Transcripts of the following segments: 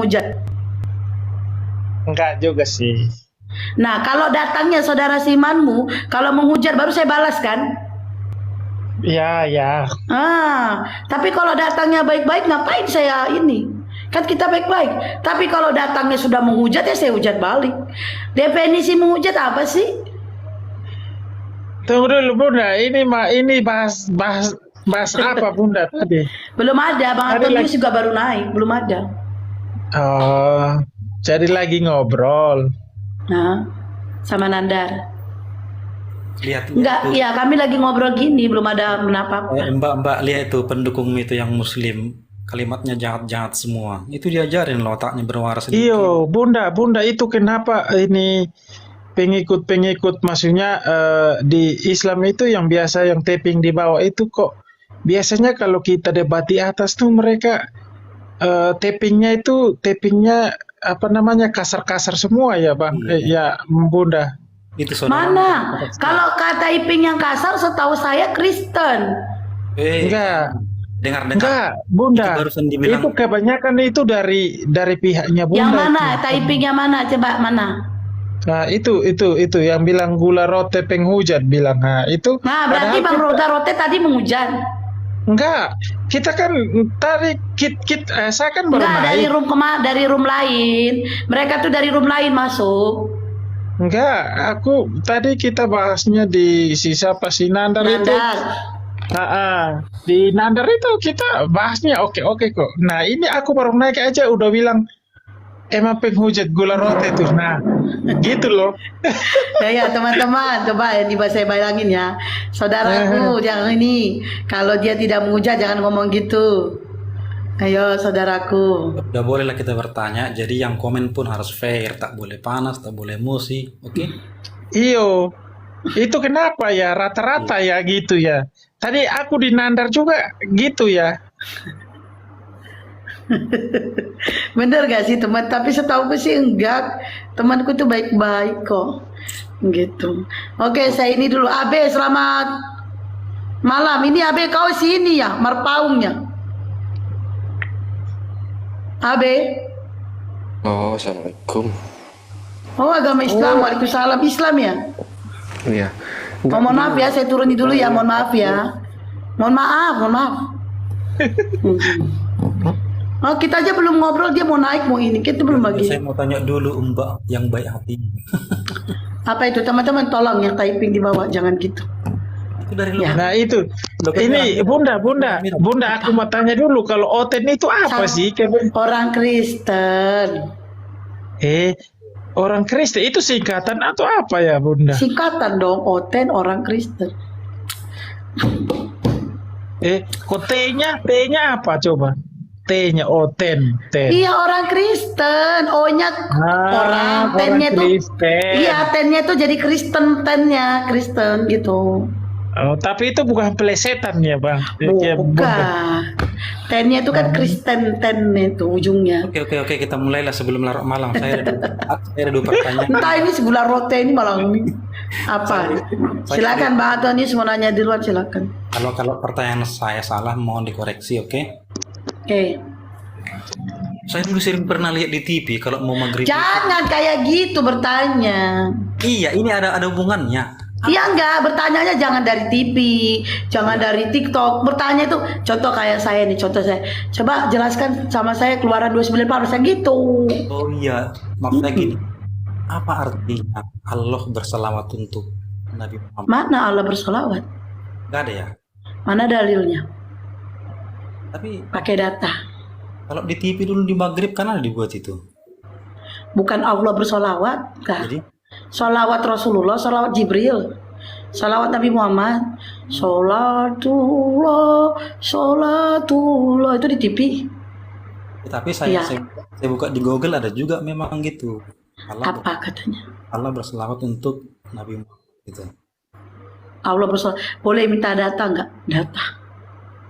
menghujat. Enggak juga sih. Nah, kalau datangnya saudara Simanmu, kalau menghujat baru saya balas kan? Ya, ya. Tapi kalau datangnya baik-baik, ngapain saya ini? Kan kita baik-baik. Tapi kalau datangnya sudah menghujat, ya saya hujat balik. Definisi menghujat apa sih? Tunggu dulu Bunda, ini bahas apa Bunda tadi? Belum ada, Bang Tadi Antonius lagi. juga baru naik, belum ada. Oh, jadi lagi ngobrol. Nah, sama Nandar. Lihat Enggak, itu. ya kami lagi ngobrol gini, belum ada apa-apa. Mbak lihat itu pendukungmu itu yang muslim, kalimatnya jahat-jahat semua. Itu diajarin loh, otaknya berwaras sedikit. Iyo, Bunda itu kenapa ini pengikut maksudnya di Islam itu yang biasa yang tapping di bawah itu kok biasanya kalau kita debat di atas tuh mereka tappingnya apa namanya kasar-kasar semua ya Bang. Iya. Ya Bunda. Itu saudara. Mana? Kalau kata Iping yang kasar, setahu saya Kristen. Enggak. Dengar. Enggak, Bunda. Itu barusan dibilang. Itu kebanyakan itu dari pihaknya Bunda. Yang mana? itu. Kata Iping yang mana? Coba mana? Nah, itu yang bilang gula rote penghujat bilang. Nah, itu Nah, berarti padahal Bang Roda Rote tadi menghujat. enggak. Kita kan tadi saya kan baru Enggak, naik. dari room lain. Mereka tuh dari room lain masuk. Enggak, tadi kita bahasnya di siapa si Nandar itu. Nandar. Di Nandar itu kita bahasnya oke kok. Nah, ini aku baru naik aja udah bilang emang penghujat gula rote tuh. Nah, gitu loh. Ya teman-teman, coba ini saya bayangin ya. Saudaraku jangan ini. Kalau dia tidak menghujat jangan ngomong gitu. Ayo saudaraku. Udah bolehlah kita bertanya. Jadi yang komen pun harus fair, tak boleh panas, tak boleh emosi, oke? Iyo, itu kenapa ya rata-rata ya gitu ya. Tadi aku di Nandar juga gitu ya. Bener gak sih teman? Tapi setahuku sih enggak. Temanku tuh baik-baik kok. Gitu. Oke, saya ini dulu. Abe, selamat malam. Ini Abe kau sini ya, marpaungnya. Abe. Oh, assalamualaikum. Oh, agama Islam. Waalaikumsalam. Islam ya? Iya. Oh, mohon maaf ya, saya turun dulu ya. Mohon maaf ya. Mohon maaf. Oh, kita aja belum ngobrol, dia mau naik, mau ini. Kita belum bagi. Saya mau tanya dulu Mbak yang baik hati. Apa itu teman-teman? Tolong yang typing di bawah, jangan gitu. Itu dari Ya. Nah, itu. Ini Bunda, aku mau tanya dulu kalau Oten itu apa sih? Orang Kristen. Orang Kristen itu singkatan atau apa ya, Bunda? Singkatan dong, Oten orang Kristen. Kok T-nya apa coba? T-nya Oten. Iya orang Kristen, O-nya orang, T-nya itu. Kristen. Iya, T-nya itu jadi Kristen, T-nya Kristen gitu. Oh, tapi itu bukan pelesetan ya, Bang? Ya, Bunda. Bukan. T-nya itu kan Kristen, T itu ujungnya. Oke, kita mulailah sebelum larut malam. Saya ada dua pertanyaan. Entah ini sebulan rote ini malah ini apa? Silakan Bang Antonius mau nanya duluan, silakan. Kalau pertanyaan saya salah mohon dikoreksi, oke? Oke. Saya dulu sering pernah lihat di TV kalau mau maghrib. Jangan kayak gitu bertanya. Iya, ini ada hubungannya. Iya enggak, bertanyanya jangan dari TV, jangan dari TikTok. Bertanya itu contoh kayak saya nih, contoh saya. Coba jelaskan sama saya keluaran 29 harusnya gitu. Oh iya, maksudnya gini. Apa artinya Allah berselawat untuk Nabi Muhammad? Mana Allah bersolawat? Gak ada ya. Mana dalilnya? Tapi Pakai data. kalau di TV dulu di maghrib kan ada dibuat itu. Bukan Allah bersolawat, enggak. Jadi Solawat Rasulullah, solawat Jibril, solawat Nabi Muhammad, sholatullah itu di TV. tapi Iya. saya buka di Google ada juga memang gitu. Apa katanya? Allah berselawat untuk Nabi Muhammad gitu. Allah bersolawat. Boleh minta data enggak? Data.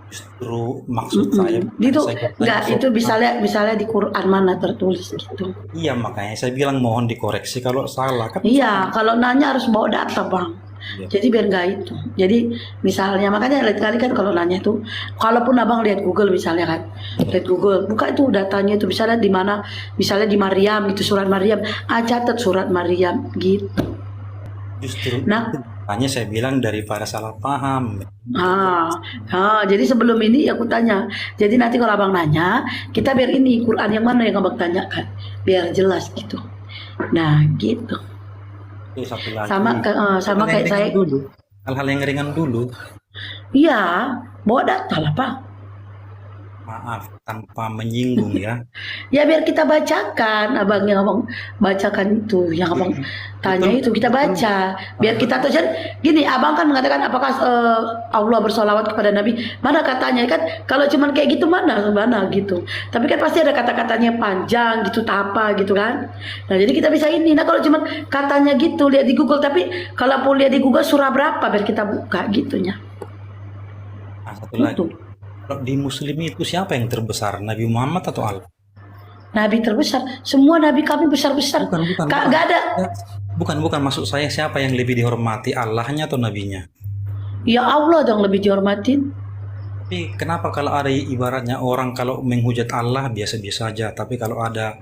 Justru maksud saya Itu saya enggak, itu bisa lihat di Quran mana tertulis gitu. Iya, makanya saya bilang mohon dikoreksi kalau salah kan. Iya, kalau nanya harus bawa data, Bang. Iya. Jadi biar nggak itu. Jadi misalnya makanya lain kali kan kalau nanya tuh, kalaupun abang lihat Google misalnya kan, lihat Google, buka itu datanya itu misalnya di mana, misalnya di Maryam itu surat Maryam, catat surat Maryam gitu. Justru Nah, itu makanya saya bilang daripada salah paham. jadi sebelum ini aku tanya. Jadi nanti kalau abang nanya, kita biar ini Quran yang mana yang abang tanyakan, biar jelas gitu. Nah gitu. Itu satu lagi. Sama Hal-hal yang kayak saya. ringan dulu. Hal-hal yang ringan dulu. Iya, bawa data lah Pak. Maaf, tanpa menyinggung ya. Ya biar kita bacakan, abang yang abang bacakan itu, yang abang tanya itu kita baca, biar kita tahu. Jadi gini, abang kan mengatakan apakah Allah bersolawat kepada Nabi? Mana katanya kan? Kalau cuman kayak gitu mana gitu. Tapi kan pasti ada kata-katanya panjang gitu, apa gitu kan? Nah jadi kita bisa ini. Nah kalau cuman katanya gitu lihat di Google, tapi kalau pun lihat di Google surah berapa biar kita buka gitunya. Nah, satu lagi. Itu. Kalau di Muslim itu siapa yang terbesar? Nabi Muhammad atau Allah? Nabi terbesar, semua nabi kami besar-besar. Bukan. Gak ada. Bukan. Maksud saya siapa yang lebih dihormati, Allahnya atau Nabinya? Ya Allah dong lebih dihormatin. Tapi kenapa kalau ada ibaratnya orang kalau menghujat Allah biasa-biasa aja, tapi kalau ada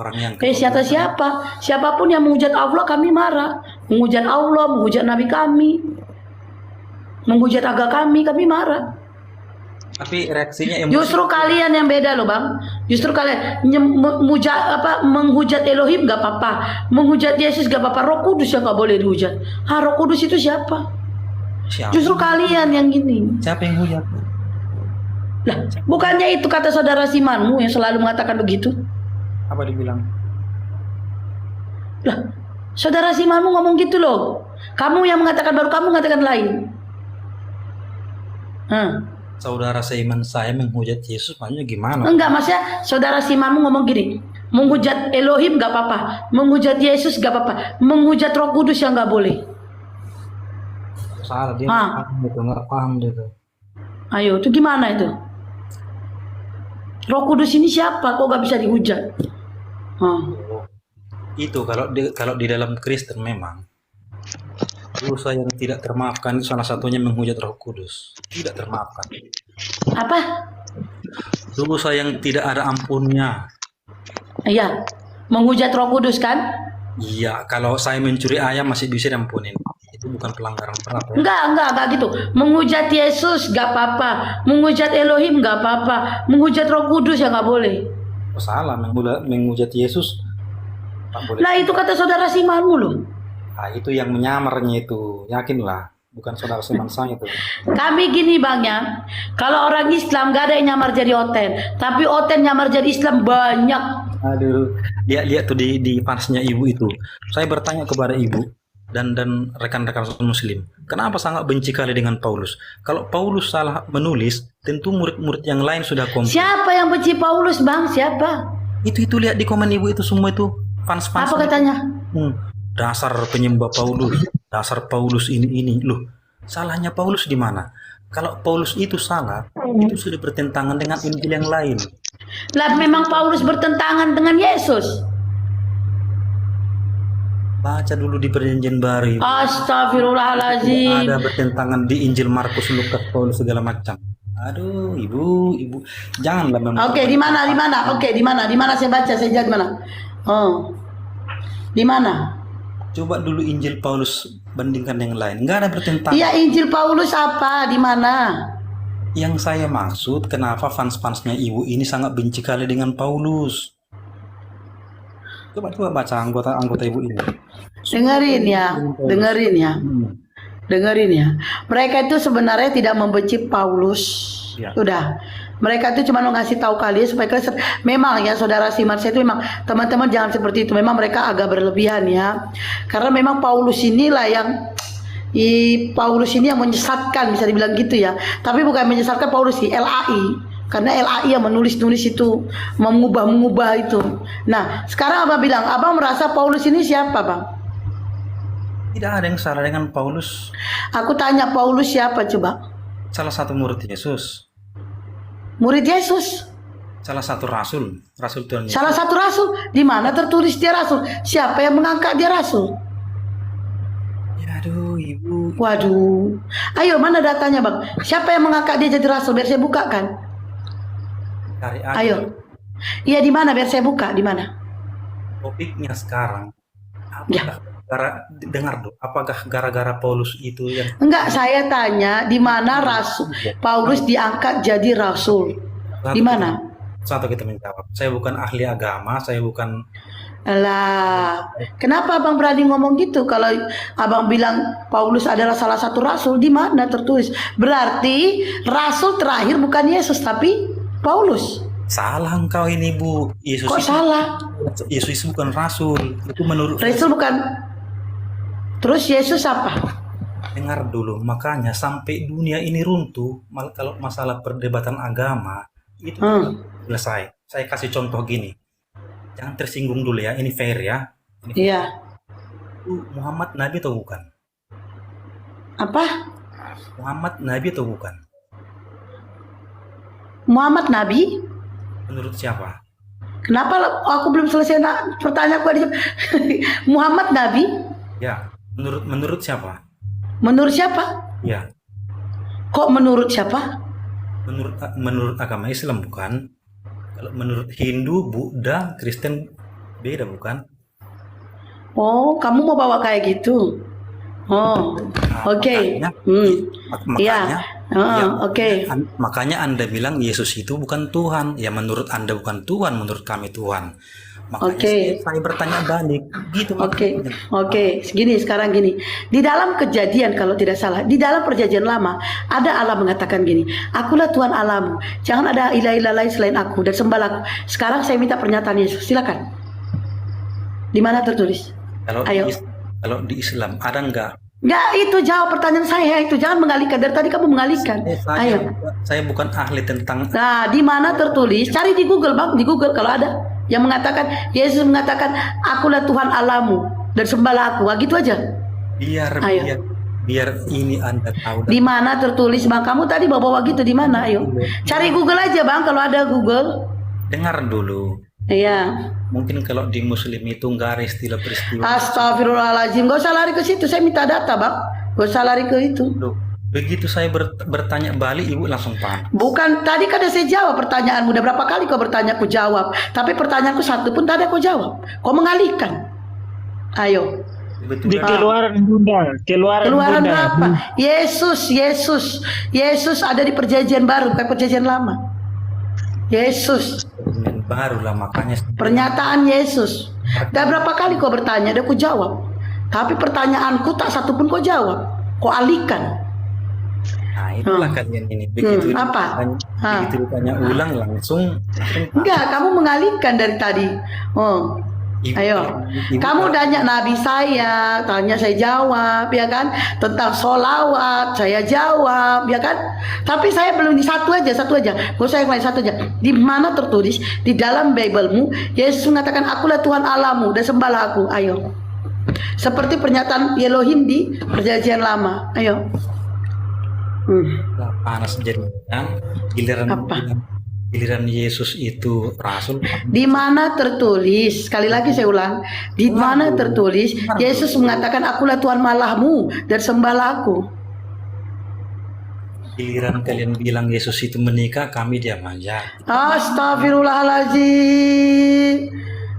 orang yang siapapun yang menghujat Allah kami marah, menghujat Allah, menghujat Nabi kami, menghujat agama kami marah. tapi reaksinya emosi. Justru kalian yang beda loh bang. Justru kalian menghujat Elohim gak apa-apa, menghujat Yesus gak apa-apa, Roh Kudus yang gak boleh dihujat. Roh Kudus itu siapa? Siapa? Justru kalian yang gini. Siapa yang hujat? Lah, bukannya itu kata saudara Simanmu yang selalu mengatakan begitu? Apa dibilang? Lah, saudara Simanmu ngomong gitu loh. Kamu yang mengatakan baru kamu mengatakan lain. Saudara seiman saya menghujat Yesus, maksudnya gimana? Enggak, maksudnya saudara Simanmu ngomong gini, menghujat Elohim gak apa-apa, menghujat Yesus gak apa-apa, menghujat Roh Kudus yang gak boleh. Salah dia nggak paham dia tuh. Ayo, itu gimana itu? Roh Kudus ini siapa? Kok gak bisa dihujat? Itu kalau di dalam Kristen memang dosa yang tidak termaafkan itu salah satunya menghujat Roh Kudus. Tidak termaafkan. Apa? Dosa yang tidak ada ampunnya. Iya, menghujat Roh Kudus kan? Iya, kalau saya mencuri ayam masih bisa diampunin. Itu bukan pelanggaran berat ya. Enggak gitu. Menghujat Yesus gak apa-apa, menghujat Elohim gak apa-apa, menghujat Roh Kudus ya gak boleh. Oh, salah, menghujat Yesus tak boleh. Lah itu kata saudara Simanmu loh. Nah, itu yang menyamarnya itu, yakinlah, bukan saudara seman saya itu. Kami gini bang ya, kalau orang Islam gak ada yang nyamar jadi Oten, tapi Oten nyamar jadi Islam banyak. Aduh, lihat tuh di pansnya ibu itu. Saya bertanya kepada ibu dan rekan-rekan Muslim, kenapa sangat benci kali dengan Paulus? Kalau Paulus salah menulis, tentu murid-murid yang lain sudah komplain. Siapa yang benci Paulus bang? Siapa? Itu lihat di komen ibu itu semua itu fans. Apa katanya? Dasar penyembah Paulus, dasar Paulus ini loh. Salahnya Paulus di mana? Kalau Paulus itu salah, itu sudah bertentangan dengan Injil yang lain. Lah memang Paulus bertentangan dengan Yesus. Baca dulu di Perjanjian Baru. Astagfirullahaladzim. Ada bertentangan di Injil Markus, Lukas, Paulus segala macam. Aduh, ibu, janganlah memang. Oke, di mana? Oke, di mana saya baca, saya lihat mana? Di mana? Coba dulu Injil Paulus bandingkan yang lain. Nggak ada bertentangan. Iya, Injil Paulus apa? Di mana? Yang saya maksud, kenapa fans-fansnya ibu ini sangat benci kali dengan Paulus? Coba baca anggota ibu ini. Dengerin ya. Mereka itu sebenarnya tidak membenci Paulus. Ya. Udah. Mereka itu cuma mau ngasih tahu kalian supaya kalian memang ya saudara Simar saya itu memang teman-teman jangan seperti itu. Memang mereka agak berlebihan ya. Karena memang Paulus inilah yang menyesatkan, bisa dibilang gitu ya. Tapi bukan menyesatkan Paulus sih, LAI. Karena LAI yang menulis itu, mengubah itu. Nah, sekarang Abang bilang, Abang merasa Paulus ini siapa, Bang? Tidak ada yang salah dengan Paulus. Aku tanya Paulus siapa coba? Salah satu murid Yesus. Murid Yesus. Salah satu rasul Tuhan Yesus. Salah satu rasul. Di mana tertulis dia rasul? Siapa yang mengangkat dia rasul? Aduh, Ibu. Waduh. Ayo, mana datanya, Bang? Siapa yang mengangkat dia jadi rasul? Biar saya bukakan. Cari aja Ayo. Iya, di mana? Biar saya buka. Di mana? topiknya sekarang. Ya. Dengar dong, apakah gara-gara Paulus itu yang Enggak, saya tanya di mana rasul Paulus diangkat jadi rasul? Di mana? Satu kita menjawab. Saya bukan ahli agama, saya bukan. Lah, kenapa Abang berani ngomong gitu? Kalau Abang bilang Paulus adalah salah satu rasul, di mana tertulis? Berarti rasul terakhir bukan Yesus tapi Paulus. Salah engkau ini, Bu. Yesus Kok itu, salah? Yesus bukan rasul. Itu menurut Rasul bukan. Terus Yesus apa? dengar dulu. Makanya sampai dunia ini runtuh, kalau masalah perdebatan agama itu selesai. Saya kasih contoh gini. Jangan tersinggung dulu ya. Ini fair ya. Ini fair. Iya. Muhammad Nabi atau bukan? Apa? Muhammad Nabi atau bukan? Muhammad Nabi? Menurut siapa? Kenapa aku belum selesai pertanyaanku? Muhammad Nabi? Ya, menurut siapa? Menurut siapa? Ya, Kok menurut siapa? menurut agama Islam bukan? Kalau menurut Hindu, Buddha, Kristen beda bukan? Oh, kamu mau bawa kayak gitu? Oh, oke. Makanya, Iya. ya, Oke. makanya Anda bilang Yesus itu bukan Tuhan. Ya menurut Anda bukan Tuhan, menurut kami Tuhan. Makanya Oke. saya bertanya balik. Gitu Oke, makanya. oke. Sekarang gini. Di dalam Kejadian kalau tidak salah, di dalam Perjanjian Lama ada Allah mengatakan gini, Akulah Tuhan Allahmu. Jangan ada ilah-ilah lain selain Aku dan sembahlah Aku. Sekarang saya minta pernyataan Yesus. Silakan. Di mana tertulis? Ayo. Kalau di Islam ada enggak? Enggak, itu jawab pertanyaan saya itu. Jangan mengalihkan. Dari tadi kamu mengalihkan. Ayo. Saya bukan ahli tentang. Nah, di mana tertulis? Cari di Google, Bang. Di Google kalau ada yang mengatakan Yesus mengatakan Akulah Tuhan Allahmu dan sembahlah Aku. Wah, gitu aja. Biar ini Anda tahu. Di mana tertulis, Bang? Kamu tadi bawa gitu di mana? Ayo. Cari Google aja, Bang, kalau ada Google. Dengar dulu. Iya. Mungkin kalau di Muslim itu enggak ada istilah peristiwa. Astagfirullahaladzim. Gak usah lari ke situ. Saya minta data, Bang. Gak usah lari ke itu. Loh, begitu saya bertanya balik, Ibu langsung paham. Bukan, tadi kan saya jawab pertanyaanmu. Udah berapa kali kau bertanya, aku jawab. Tapi pertanyaanku satu pun tadi aku jawab. Kau mengalihkan. Ayo. Di keluaran Bunda, keluaran Bunda. berapa? Yesus ada di Perjanjian Baru, bukan Perjanjian Lama. Yesus. Baru lah makanya. Pernyataan Yesus. Udah berapa kali kau bertanya, udah aku jawab. Tapi pertanyaanku tak satu pun kau jawab. Kau alihkan. Nah itulah kalian ini. Begitu apa? Begitu ditanya ulang langsung. Enggak, kamu mengalihkan dari tadi. Oh. Ayo, kamu tanya Nabi saya, tanya saya jawab, ya kan? Tentang sholawat, saya jawab, ya kan? Tapi saya belum di satu aja. Gak usah yang lain, satu aja. Di mana tertulis di dalam Biblemu, Yesus mengatakan Akulah Tuhan Allahmu dan sembahlah Aku. Ayo. Seperti pernyataan Elohim di Perjanjian Lama. Ayo. Panas jadinya. Giliran Yesus itu rasul. Di mana tertulis? Sekali lagi saya ulang. Di mana tertulis Yesus mengatakan Akulah Tuhan Allahmu dan sembahlah Aku. Giliran kalian bilang Yesus itu menikah, kami diam aja. Astagfirullahaladzim.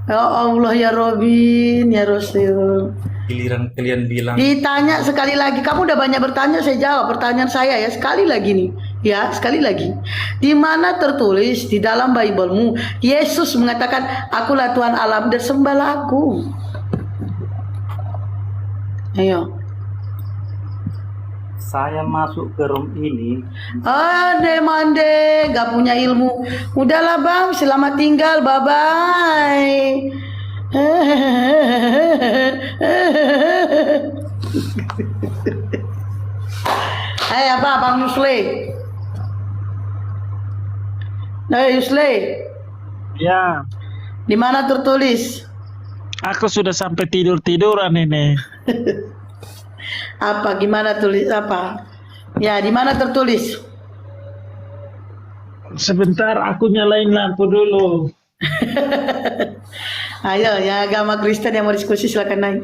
Ya Allah, ya Robin, ya Rasul. Giliran kalian bilang. Ditanya sekali lagi. Kamu udah banyak bertanya, saya jawab pertanyaan saya ya. Sekali lagi nih. Ya, sekali lagi. Di mana tertulis di dalam Biblemu Yesus mengatakan Akulah Tuhan alam dan sembahlah Aku. Ayo. Saya masuk ke room ini. Mande, gak punya ilmu. Udahlah Bang, selamat tinggal, bye bye. Hai apa Bang Yusle? Yusle. Ya. Di mana tertulis? Aku sudah sampai tiduran ini. Apa? Gimana tulis apa? Ya, di mana tertulis? Sebentar, aku nyalain lampu dulu. Ayo, ya agama Kristen yang mau diskusi silakan naik.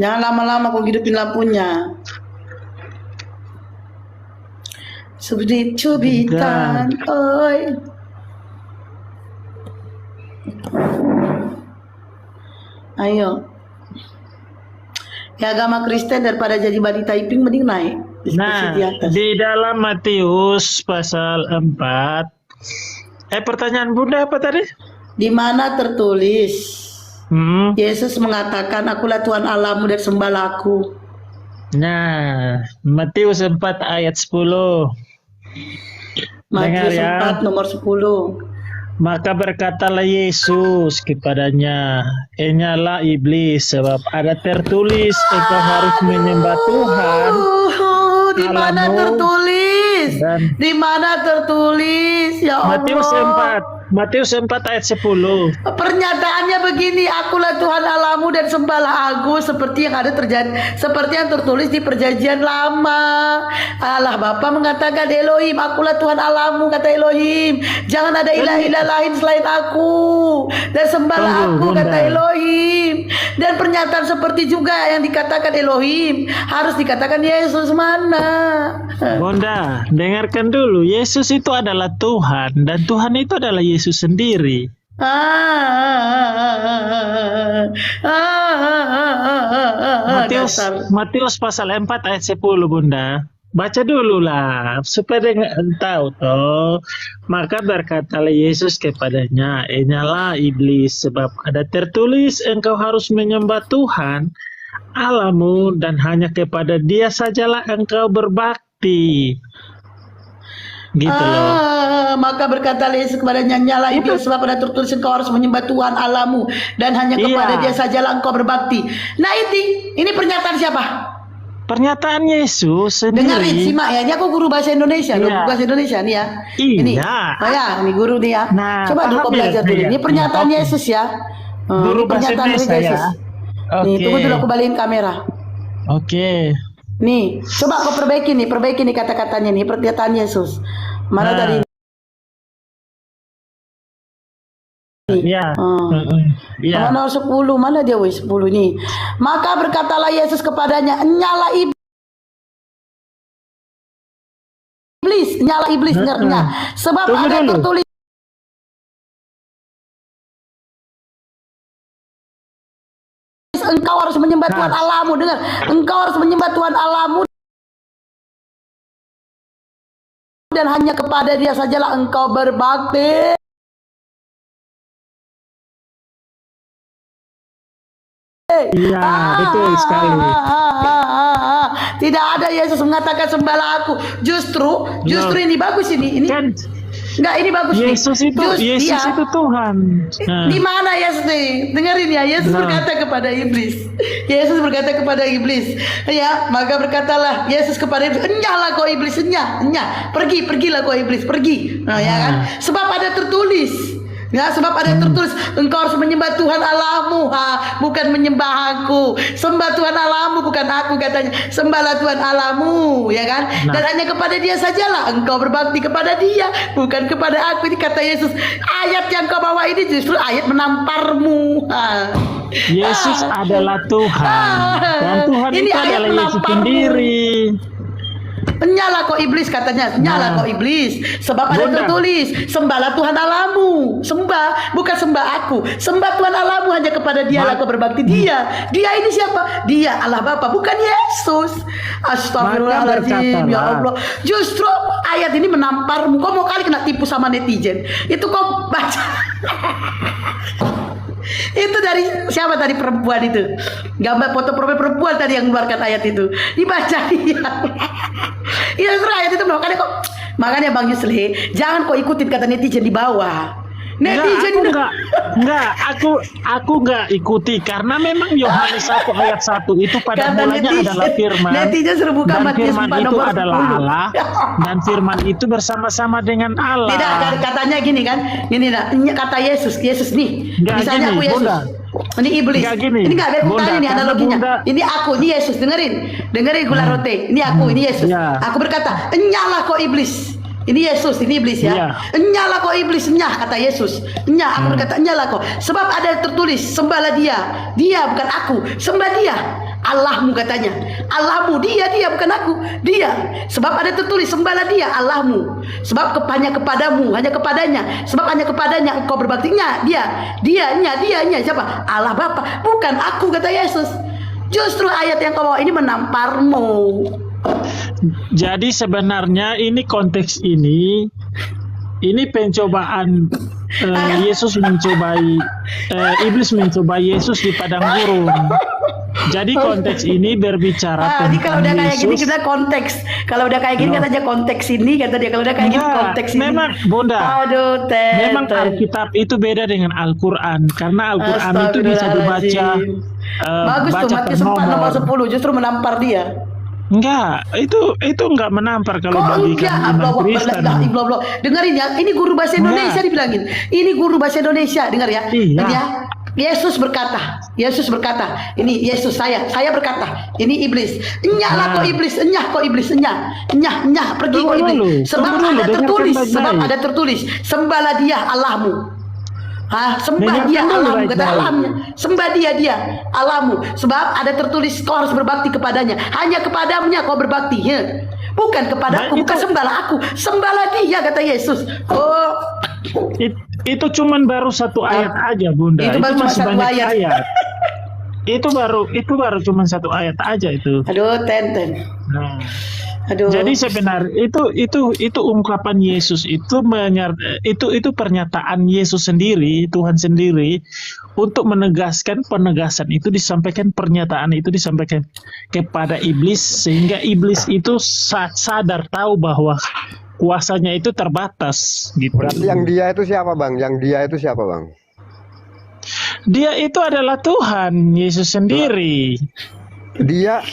Jangan lama-lama kau hidupin lampunya. Cubitan, oi. Ayo. Ya, agama Kristen daripada jadi body typing mending naik. Diskusi Nah, di atas. di dalam Matius pasal 4. Pertanyaan Bunda apa tadi? Di mana tertulis Hmm. Yesus mengatakan, akulah Tuhan Allahmu dan sembahlah aku. Nah, Matius 4 ayat 10. Dengar Matius ya. 4 nomor 10. Maka berkatalah Yesus kepadanya, "Enyalah iblis, sebab ada tertulis, engkau harus menyembah Tuhan Di mana Allahmu." tertulis? Dan- Di mana tertulis? Ya Allah. Matius 4 ayat 10. Pernyataannya begini, akulah Tuhan Allahmu dan sembahlah aku, seperti yang ada terjadi, seperti yang tertulis di perjanjian lama. Allah Bapa mengatakan, Elohim, akulah Tuhan Allahmu, kata Elohim. Jangan ada ilah-ilah lain selain aku, dan sembahlah Tunggu, aku, Bunda. kata Elohim. Dan pernyataan seperti juga yang dikatakan Elohim harus dikatakan Yesus mana? Bunda, dengarkan dulu. Yesus itu adalah Tuhan, dan Tuhan itu adalah Yesus sendiri. Matius pasal 4 ayat 10, Bunda. Baca dulu lah, supaya tahu toh. Maka berkatalah Yesus kepadanya, "Enyalah iblis, sebab ada tertulis, engkau harus menyembah Tuhan Allahmu, dan hanya kepada Dia sajalah engkau berbakti." Gitu loh. Maka berkata Yesus kepadanya, nyala iblis, sebab ada tertulis engkau harus menyembah Tuhan Allahmu dan hanya kepada Iya. Dia sajalah engkau berbakti. Nah ini pernyataan siapa? Pernyataan Yesus sendiri. Dengarin, simak ya. Ini aku guru bahasa Indonesia, loh, Iya. guru bahasa Indonesia nih ya. Iya. Ini, oh ya, ini guru nih ya. Nah, Coba dulu kau paham ya, belajar dulu. saya? Ini pernyataan Oke. Yesus ya. Guru Ini bahasa pernyataan dari Indonesia Yesus. ya. Nih, Oke. tunggu dulu aku balikin kamera. Oke. Nih, coba kau perbaiki nih kata-katanya nih, pernyataan Yesus. Mana Nah. tadi? Iya. Iya. Nomor 10, mana dia woi 10 nih. Maka berkatalah Yesus kepadanya, nyala iblis, nyala. Sebab Tunggu ada dulu. tertulis, engkau harus menyembah Nah. Tuhan Allahmu. Dengar, engkau harus menyembah Tuhan Allahmu dan hanya kepada Dia sajalah engkau berbakti. Iya, betul sekali. Tidak ada Yesus mengatakan sembahlah aku. Justru ini bagus ini. Kan Enggak, ini bagus nih. Yesus itu Tuhan. Nah. Di mana Yesus nih? Dengerin ya, Yesus Nah. berkata kepada iblis. Yesus berkata kepada iblis, ya, maka berkatalah Yesus kepada iblis, "Enyahlah kau iblis, enyah. Pergilah kau iblis, pergi." Nah, ya kan? Sebab ada tertulis. Ya, sebab ada tertulis, engkau harus menyembah Tuhan Allahmu, bukan menyembah aku. Sembah Tuhan Allahmu, bukan aku, katanya. Sembahlah Tuhan Allahmu, ya kan? Nah. Dan hanya kepada Dia sajalah engkau berbakti, kepada Dia, bukan kepada aku. Ini kata Yesus. Ayat yang kau bawa ini justru ayat menamparmu. Yesus adalah Tuhan, dan Tuhan Ini itu ayat adalah Yesus menamparmu. sendiri. Nyala kau iblis, katanya. Nyala kau iblis, sebab ada Bunda. tertulis, sembahlah Tuhan Allahmu. Sembah, bukan sembah aku. Sembah Tuhan Allahmu, hanya kepada Dialah kau berbakti. Dia ini siapa? Dia Allah Bapa, bukan Yesus. Astagfirullahaladzim, ya Allah. Justru ayat ini menamparmu. Kau mau kali kena tipu sama netizen. Itu kau baca. Itu dari siapa tadi, perempuan itu? Gambar foto profil perempuan tadi yang mengeluarkan ayat itu. Dibaca dia. Iya, ayat itu makanya Bang Yusli, jangan kau ikutin kata netizen di bawah. Netizen Aku nggak ikuti karena memang Yohanes 1 ayat 1 itu pada Kata mulanya netizen, adalah firman. netizen suruh buka Dan Matius firman 4 itu nomor adalah 10. Allah, dan firman itu bersama-sama dengan Allah. Tidak, katanya gini kan, kata Yesus nih. Nggak Misalnya gini, aku Yesus. Bunda. Ini iblis. Nggak gini, Ini nggak biar Bunda, tanya nih karena analoginya. Bunda- Ini aku, ini Yesus. Dengerin gula rote. Ini aku, ini Yesus. Ya. Aku berkata, "Enyahlah kau iblis." Ini Yesus, ini iblis ya. Iya. "Enyahlah kau iblis, enyah," kata Yesus. "Enyah," aku berkata, "enyahlah kau." Sebab ada tertulis, sembahlah Dia. Dia bukan aku, sembah Dia. Allahmu katanya. Allahmu dia bukan aku. Dia. Sebab ada tertulis sembahlah dia Allahmu. Sebab hanya kepadamu, hanya kepadanya. Sebab hanya kepadanya engkau berbaktinya. Dianya siapa? Allah Bapa. Bukan aku kata Yesus. Justru ayat yang kau bawa ini menamparmu. Jadi sebenarnya ini konteks ini pencobaan Yesus mencobai iblis mencobai Yesus di padang gurun. Jadi konteks ini berbicara Jadi kalau tentang udah kayak gini Yesus. kita konteks. Kalau udah kayak gini katanya konteks ini kata dia. Kalau udah kayak gini Enggak, konteks ini. memang Bunda. Aduh, Memang Alkitab itu beda dengan Al-Quran karena Al-Quran itu bisa dibaca bagus tuh baca Matius per 4 nomor nomor. 10 justru menampar dia. Enggak, itu enggak menampar kalau Kok bagi enggak? kami iman Kristen. Dengerin ya, ini guru bahasa Indonesia Enggak. dibilangin. Ini guru bahasa Indonesia, dengar ya. Iya. Ini ya. Yesus berkata, ini Yesus saya berkata, ini iblis. Enyahlah kok iblis, enyah, pergi kok Tunggu iblis. dulu, Sebab tunggu dulu, ada tertulis, dengarkan sebab baik-baik. ada tertulis, sembahlah dia Allahmu. Sembah Dengarkan dia dulu Allahmu, kata baik-baik. Allahnya. Sembah dia Allahmu. Sebab ada tertulis kau harus berbakti kepadanya. Hanya kepadamunya kau berbakti. Ya. Bukan kepadaku, Nah, bukan sembahlah aku. Sembahlah dia kata Yesus. Oh, Itu cuman baru satu ayat aja, Bunda. Itu baru cuma masih satu banyak ayat. itu baru cuman satu ayat aja itu. aduh, Tenten. Nah, Aduh. jadi sebenarnya itu ungkapan Yesus itu pernyataan Yesus sendiri, Tuhan sendiri untuk menegaskan penegasan itu disampaikan, pernyataan itu disampaikan kepada iblis sehingga iblis itu sadar tahu bahwa kuasanya itu terbatas gitu. Berarti yang dia itu siapa, Bang? Yang dia itu siapa, Bang? Dia itu adalah Tuhan Yesus sendiri. Dia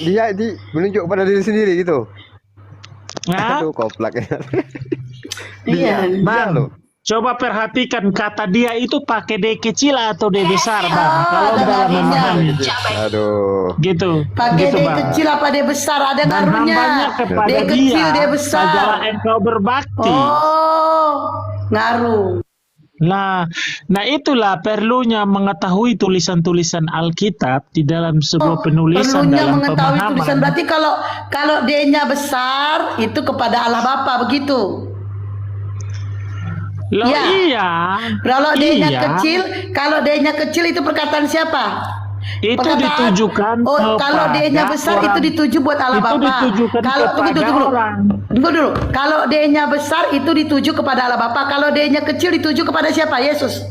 menunjuk pada diri sendiri gitu. Nah, Aduh, koplak ya. Iya. Bang, loh. coba perhatikan kata dia itu pakai D kecil atau D besar, Bang. Kalau ada dalam ngaruhnya. memahami Aduh. gitu. Pakai Gitu, D Bang. kecil apa D besar ada Dan ngaruhnya. nambahnya kepada D kecil dia, D besar. sajalah engkau berbakti. Oh, ngaruh. Nah itulah perlunya mengetahui tulisan-tulisan Alkitab di dalam sebuah penulisan Perlunya dalam mengetahui pemahaman. tulisan. Berarti kalau D-nya besar itu kepada Allah Bapa begitu. Loh, Ya. iya. Kalau D-nya Iya. kecil, itu perkataan siapa? Itu Perkataan- ditujukan kalau D-nya kepada besar orang. itu dituju buat Allah Itu Bapa. ditujukan kepada tunggu orang. Tunggu dulu. Kalau D-nya besar itu dituju kepada Allah Bapa. Kalau D-nya kecil dituju kepada siapa? Yesus.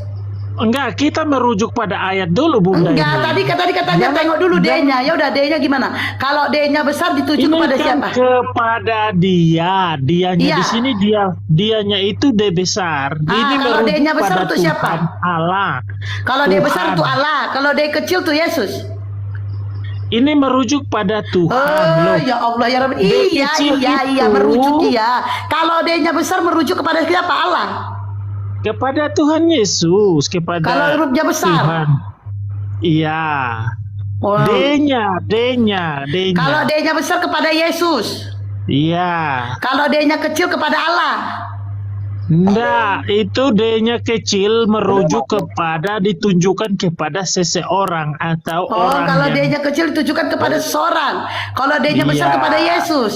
Enggak, kita merujuk pada ayat dulu, Bunda. Enggak, ini. tadi katanya tengok dulu D-nya. Ya udah D-nya gimana? Kalau D-nya besar dituju Ini kepada kan siapa? kepada dia, dianya Iya. di sini dianya itu D besar. Ini kalau merujuk D-nya besar pada untuk siapa? Tuhan Allah. Kalau D besar Tuhan. itu Allah. Kalau D kecil tuh Yesus. Ini merujuk pada Tuhan. Oh Loh. ya Allah ya Rabbi. D Iya kecil itu- merujuk iya. Kalau D-nya besar merujuk kepada siapa? Allah. Kepada Tuhan Yesus, kepada Kalau hurufnya besar. Tuhan. Iya. Oh. D-nya. Kalau D-nya besar kepada Yesus. Iya. Kalau D-nya kecil kepada Allah. Enggak, itu D-nya kecil merujuk kepada ditunjukkan kepada seseorang atau Oh, orang kalau yang D-nya kecil ditujukan kepada seseorang. Kalau D-nya besar Iya. kepada Yesus.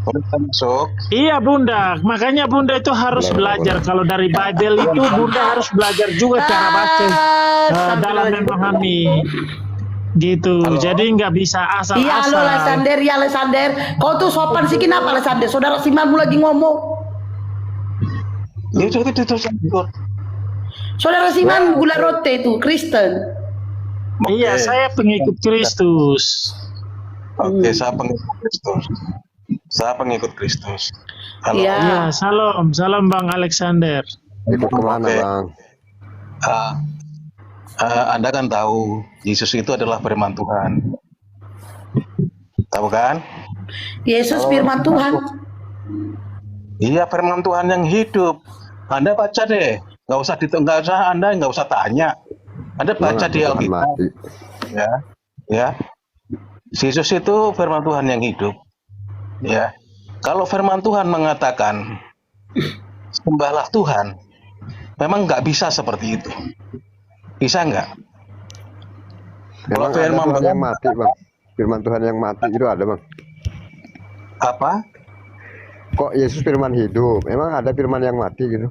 Masuk. Iya, Bunda, makanya Bunda itu harus belajar. Kalau dari Bible itu Bunda harus belajar juga cara baca dalam memahami. Gitu. Jadi nggak bisa Iya, halo asal-asal. Alexander. Kau tuh sopan sih kenapa Alexander? Saudara Simanmu lagi ngomong. Itu. Saudara Siman gula rote itu Kristen. Iya, Oke. saya pengikut Kristus. Oke, saya pengikut Kristus. Halo. Iya. Iya, salam Bang Alexander. Ikut kemana, Oke. Bang? Anda kan tahu Yesus itu adalah firman Tuhan. Tahu kan? Yesus firman Tuhan. Iya, firman Tuhan yang hidup. Anda baca deh. Anda nggak usah tanya. Anda baca di Tuhan Alkitab. mati. Ya. Yesus itu firman Tuhan yang hidup. Ya. Kalau firman Tuhan mengatakan sembahlah Tuhan, memang nggak bisa seperti itu. Bisa nggak? Kalau Memang ada firman Tuhan yang mati, Bang. Firman Tuhan yang mati itu ada, Bang. apa? Kok Yesus firman hidup? Emang ada firman yang mati gitu?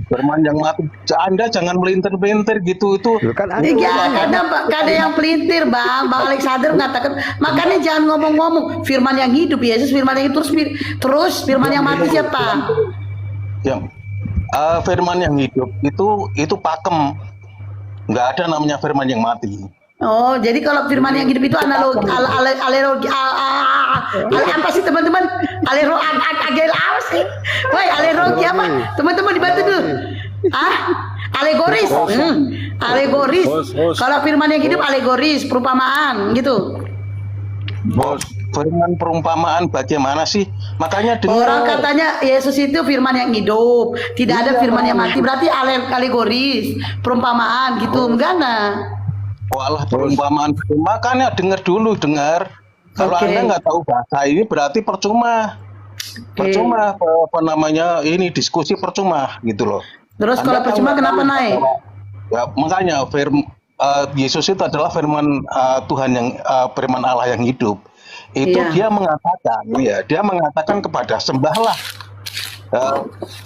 Firman yang mati. Anda jangan melintir-melintir gitu itu. Loh, kan ada. Iya, kadang ada yang pelintir, Bang. Bang Alexander mengatakan, makanya jangan ngomong-ngomong firman yang hidup, Yesus firman yang hidup, terus firman yang mati siapa? Yang firman yang hidup itu pakem. Nggak ada namanya firman yang mati. Oh, jadi kalau firman yang hidup itu analogi, apa sih teman-teman? Alegel apa sih? Woi, alegori apa? Teman-teman dibantu dulu. Alegoris. Alegoris. Kalau firman yang hidup alegoris, perumpamaan gitu. Bos, firman perumpamaan bagaimana sih? Makanya Orang dengar. katanya Yesus itu firman yang hidup, tidak ada firman yang mati. Berarti alegoris, perumpamaan gitu, enggak nah. Walah perumpamaan. Makanya dengar dulu, dengar. Kalau Oke. Anda nggak tahu bahasa ini berarti percuma. Percuma apa namanya ini diskusi percuma gitu loh. Terus Anda kalau tahu percuma nggak kenapa tahu naik? bahwa- Ya, makanya Yesus itu adalah firman Tuhan yang firman Allah yang hidup. Itu Iya. dia mengatakan kepada sembahlah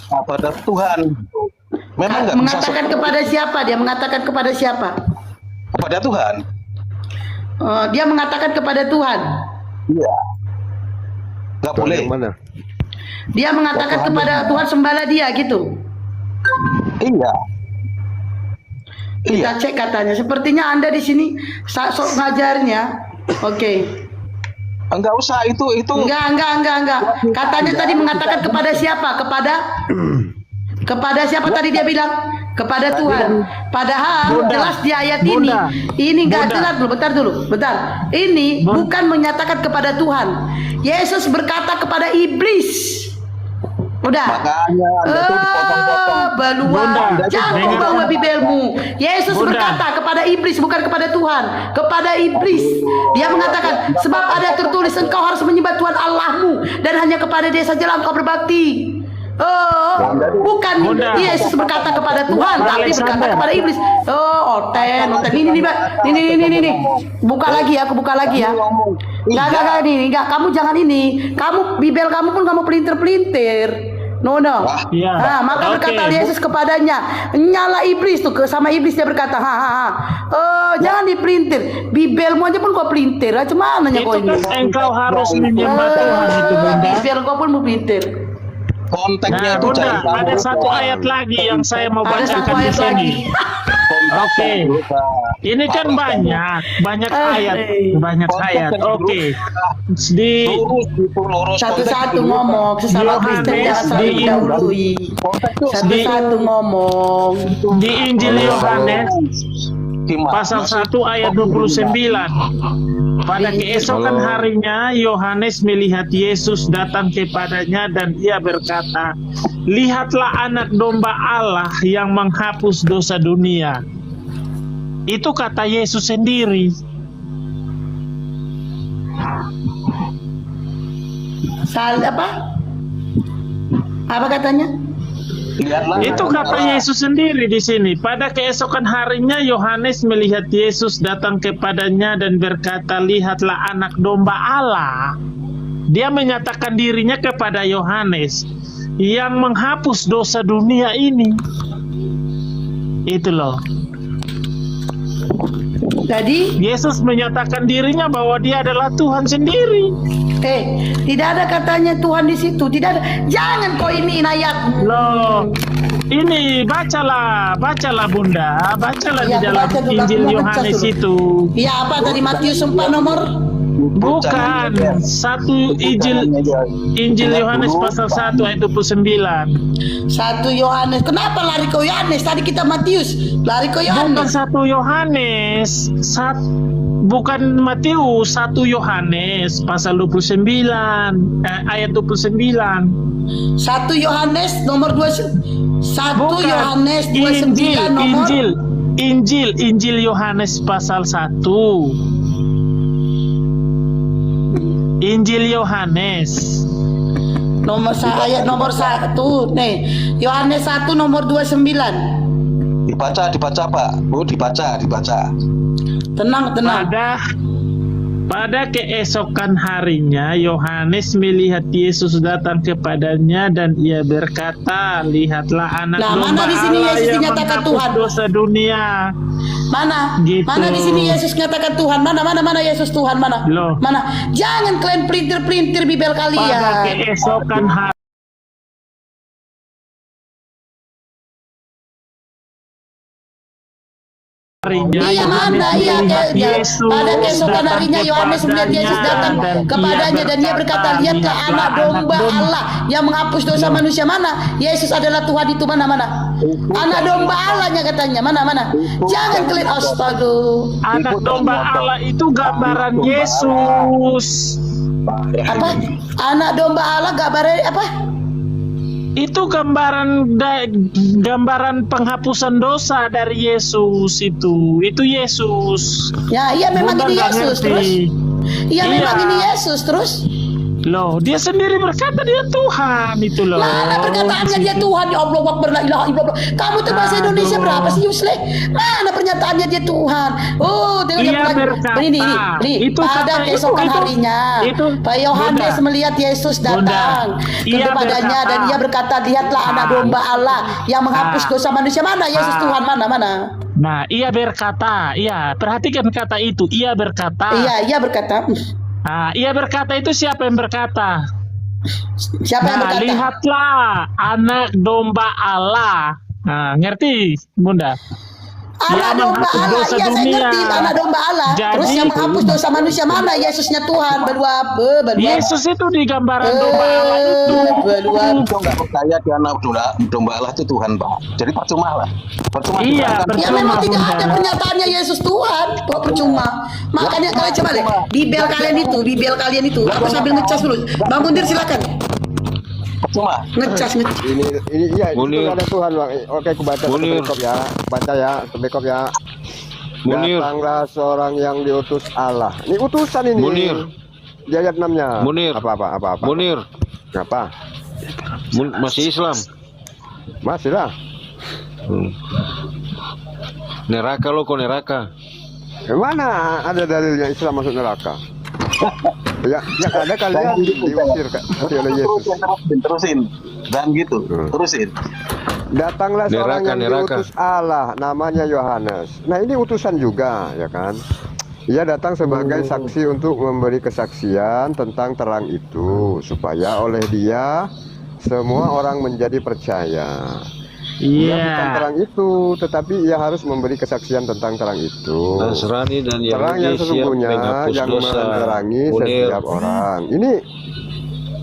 kepada Tuhan. Memang nggak bisa Mengatakan kepada siapa? Dia mengatakan kepada siapa? kepada Tuhan. Dia mengatakan kepada Tuhan. Iya. Nggak Tuhan boleh. yang mana? Dia mengatakan kepada Tuhan sembahlah dia gitu. Iya. Kita Iya. cek katanya. Sepertinya Anda di sini sok ngajarnya. Oke. Enggak usah itu. Enggak. Katanya tadi mengatakan kepada siapa? Kepada siapa tadi dia bilang? Kepada Tuhan. Padahal jelas di ayat ini. Ini enggak jelas dulu. Bentar. Ini bukan menyatakan kepada Tuhan. Yesus berkata kepada iblis. Udah. Makanya Anda tuh dipotong-potong. Balua, jangan bawa bibelmu. Yesus berkata kepada iblis, bukan kepada Tuhan, kepada iblis. Dia mengatakan, sebab ada tertulis engkau harus menyembah Tuhan Allahmu dan hanya kepada Dia sajalah engkau berbakti. Bukan Yesus berkata kepada Tuhan, tapi berkata kepada iblis. Oten. Ini. Buka lagi ya. Enggak, enggak. Kamu jangan ini. Kamu bibel kamu pun kamu pelintir-pelintir. No. Iya. Nah, maka Oke. berkata Yesus kepadanya, nyala iblis tuh sama iblis dia berkata, jangan dipelintir. Bibelmu aja pun kau pelintir. Macam mana kau Itu ini? kan engkau harus menyembah Tuhan itu, Bunda. Bibel kau pun mau pelintir. Konteksnya Nah, itu Bunda, cari tahu. ada satu ayat lagi yang saya mau Ada satu bacakan di ayat sini. lagi. Oke. Ini kan banyak ayat. Oke. Di Lurus. Satu-satu ngomong, sesama Kristen jangan saling mendahului. Satu-satu ngomong. di Injil Yohanes pasal 1 ayat 29. Pada keesokan harinya Yohanes melihat Yesus datang kepadanya dan ia berkata, "Lihatlah anak domba Allah yang menghapus dosa dunia." Itu kata Yesus sendiri. Apa katanya? Itu kata Yesus sendiri di sini. Pada keesokan harinya Yohanes melihat Yesus datang kepadanya dan berkata, "Lihatlah anak domba Allah." Dia menyatakan dirinya kepada Yohanes yang menghapus dosa dunia ini. Itu loh. Jadi, Yesus menyatakan dirinya bahwa dia adalah Tuhan sendiri. tidak ada katanya Tuhan di situ. Tidak ada. Jangan kau ini ayat. Loh, ini bacalah Bunda, bacalah Ya, di dalam baca dulu, Injil aku mau baca Yohanes dulu. itu. Ya apa tadi Matius 4 nomor? Bukan, Injil Yohanes pasal 1 ayat 29. 1 Yohanes. Kenapa lari ke Yohanes? Tadi kita Matius. Lari ke Bukan Yohanes. 1 Yohanes, bukan Matius, 1 Yohanes pasal 29 ayat 29. 1 Yohanes nomor 2. 1 Bukan. Yohanes 29 nomor. Injil Yohanes pasal 1. Injil Yohanes Ayat nomor 1. Nih, Yohanes 1 nomor 29. Dibaca Pak. Bu, dibaca. Tenang. Pada keesokan harinya, Yohanes melihat Yesus datang kepadanya dan ia berkata, lihatlah anak Nah, domba mana di sini Allah Yesus yang dinyatakan menghapus Tuhan? dosa dunia. Mana? Gitu. Mana di sini Yesus nyatakan Tuhan? Mana Yesus Tuhan mana? Loh. Mana? Jangan kalian pelintir Bibel Pada kalian. keesokan harinya, Iya mana? Iya melihat kayak Yesus pada keesokan datang harinya Yohanes melihat Yesus datang kepadanya dan dia berkata, lihatlah anak domba Allah yang menghapus dosa manusia. Mana? Yesus adalah Tuhan itu mana? Anak domba Allahnya katanya mana? Jangan kalian astaga. Anak domba Allah itu gambaran Yesus. Apa? Anak domba Allah gambarnya apa? Itu gambaran penghapusan dosa dari Yesus itu Yesus. Ya, iya memang Bunda ini nggak Yesus ngerti. terus. Iya memang Iya. ini Yesus terus. Loh, dia sendiri berkata dia Tuhan itu loh. Mana perkataannya dia Tuhan? Ya Allah Akbar, la ilaha illallah. Kamu tuh bahasa Indonesia Aduh. berapa sih Yusle? Mana pernyataannya dia Tuhan? Oh, dia Ia lagi. berkata, Ini itu pada kata- keesokan itu- harinya itu- Pak Yohanes Bunda. melihat Yesus datang Ia kepadanya berkata, dan ia berkata, lihatlah anak domba Allah yang menghapus dosa manusia. Mana Yesus Tuhan mana? Nah, ia berkata, perhatikan kata itu, ia berkata. Iya berkata. Nah, ia berkata itu siapa yang berkata? Siapa yang Nah, berkata? lihatlah anak domba Allah. Nah, ngerti, Bunda? Anak Yang domba menghapus Allah, dosa iya saya dunia. ngerti anak domba Allah. Jadi- Terus yang menghapus dosa manusia mana? Yesusnya Tuhan berdua. Yesus itu di gambaran domba Allah itu. Berdua. Itu nggak percaya dia anak domba Allah itu Tuhan Pak. Jadi percuma lah. Percuma. Iya, kita kan- Ya percuma, memang tidak Bunda. ada pernyataannya Yesus Tuhan. Kok percuma? Makanya kalian coba deh, Bibel kalian itu. Aku sambil ngecas dulu. Bang Mundir silakan. Percuma. Ngecas. Ini iya itu Munir. ada Tuhan Bang. Oke, aku baca satu Munir. perikop ya. Baca ya, perikop ya. Munir. Datanglah seorang yang diutus Allah. Ini utusan ini. Munir. Di ayat 6-nya. Munir. Apa? Munir, Apa? masih Islam. Masih lah. Neraka lo kok neraka. Mana ada dalilnya Islam masuk neraka? Ya ada kalian diusir oleh Yesus. Terusin. Dan gitu. Terusin. Datanglah seorang Neraka, yang neraka. diutus Allah, namanya Yohanes. Nah ini utusan juga, ya kan? Ia datang sebagai saksi untuk memberi kesaksian tentang terang itu, supaya oleh dia semua orang menjadi percaya. Ia bukan Iya. terang itu, tetapi ia harus memberi kesaksian tentang terang itu. Nasrani dan Terang yang Yahudi siap sesungguhnya menghapus yang dosa. menerangi Munir, setiap orang. Ini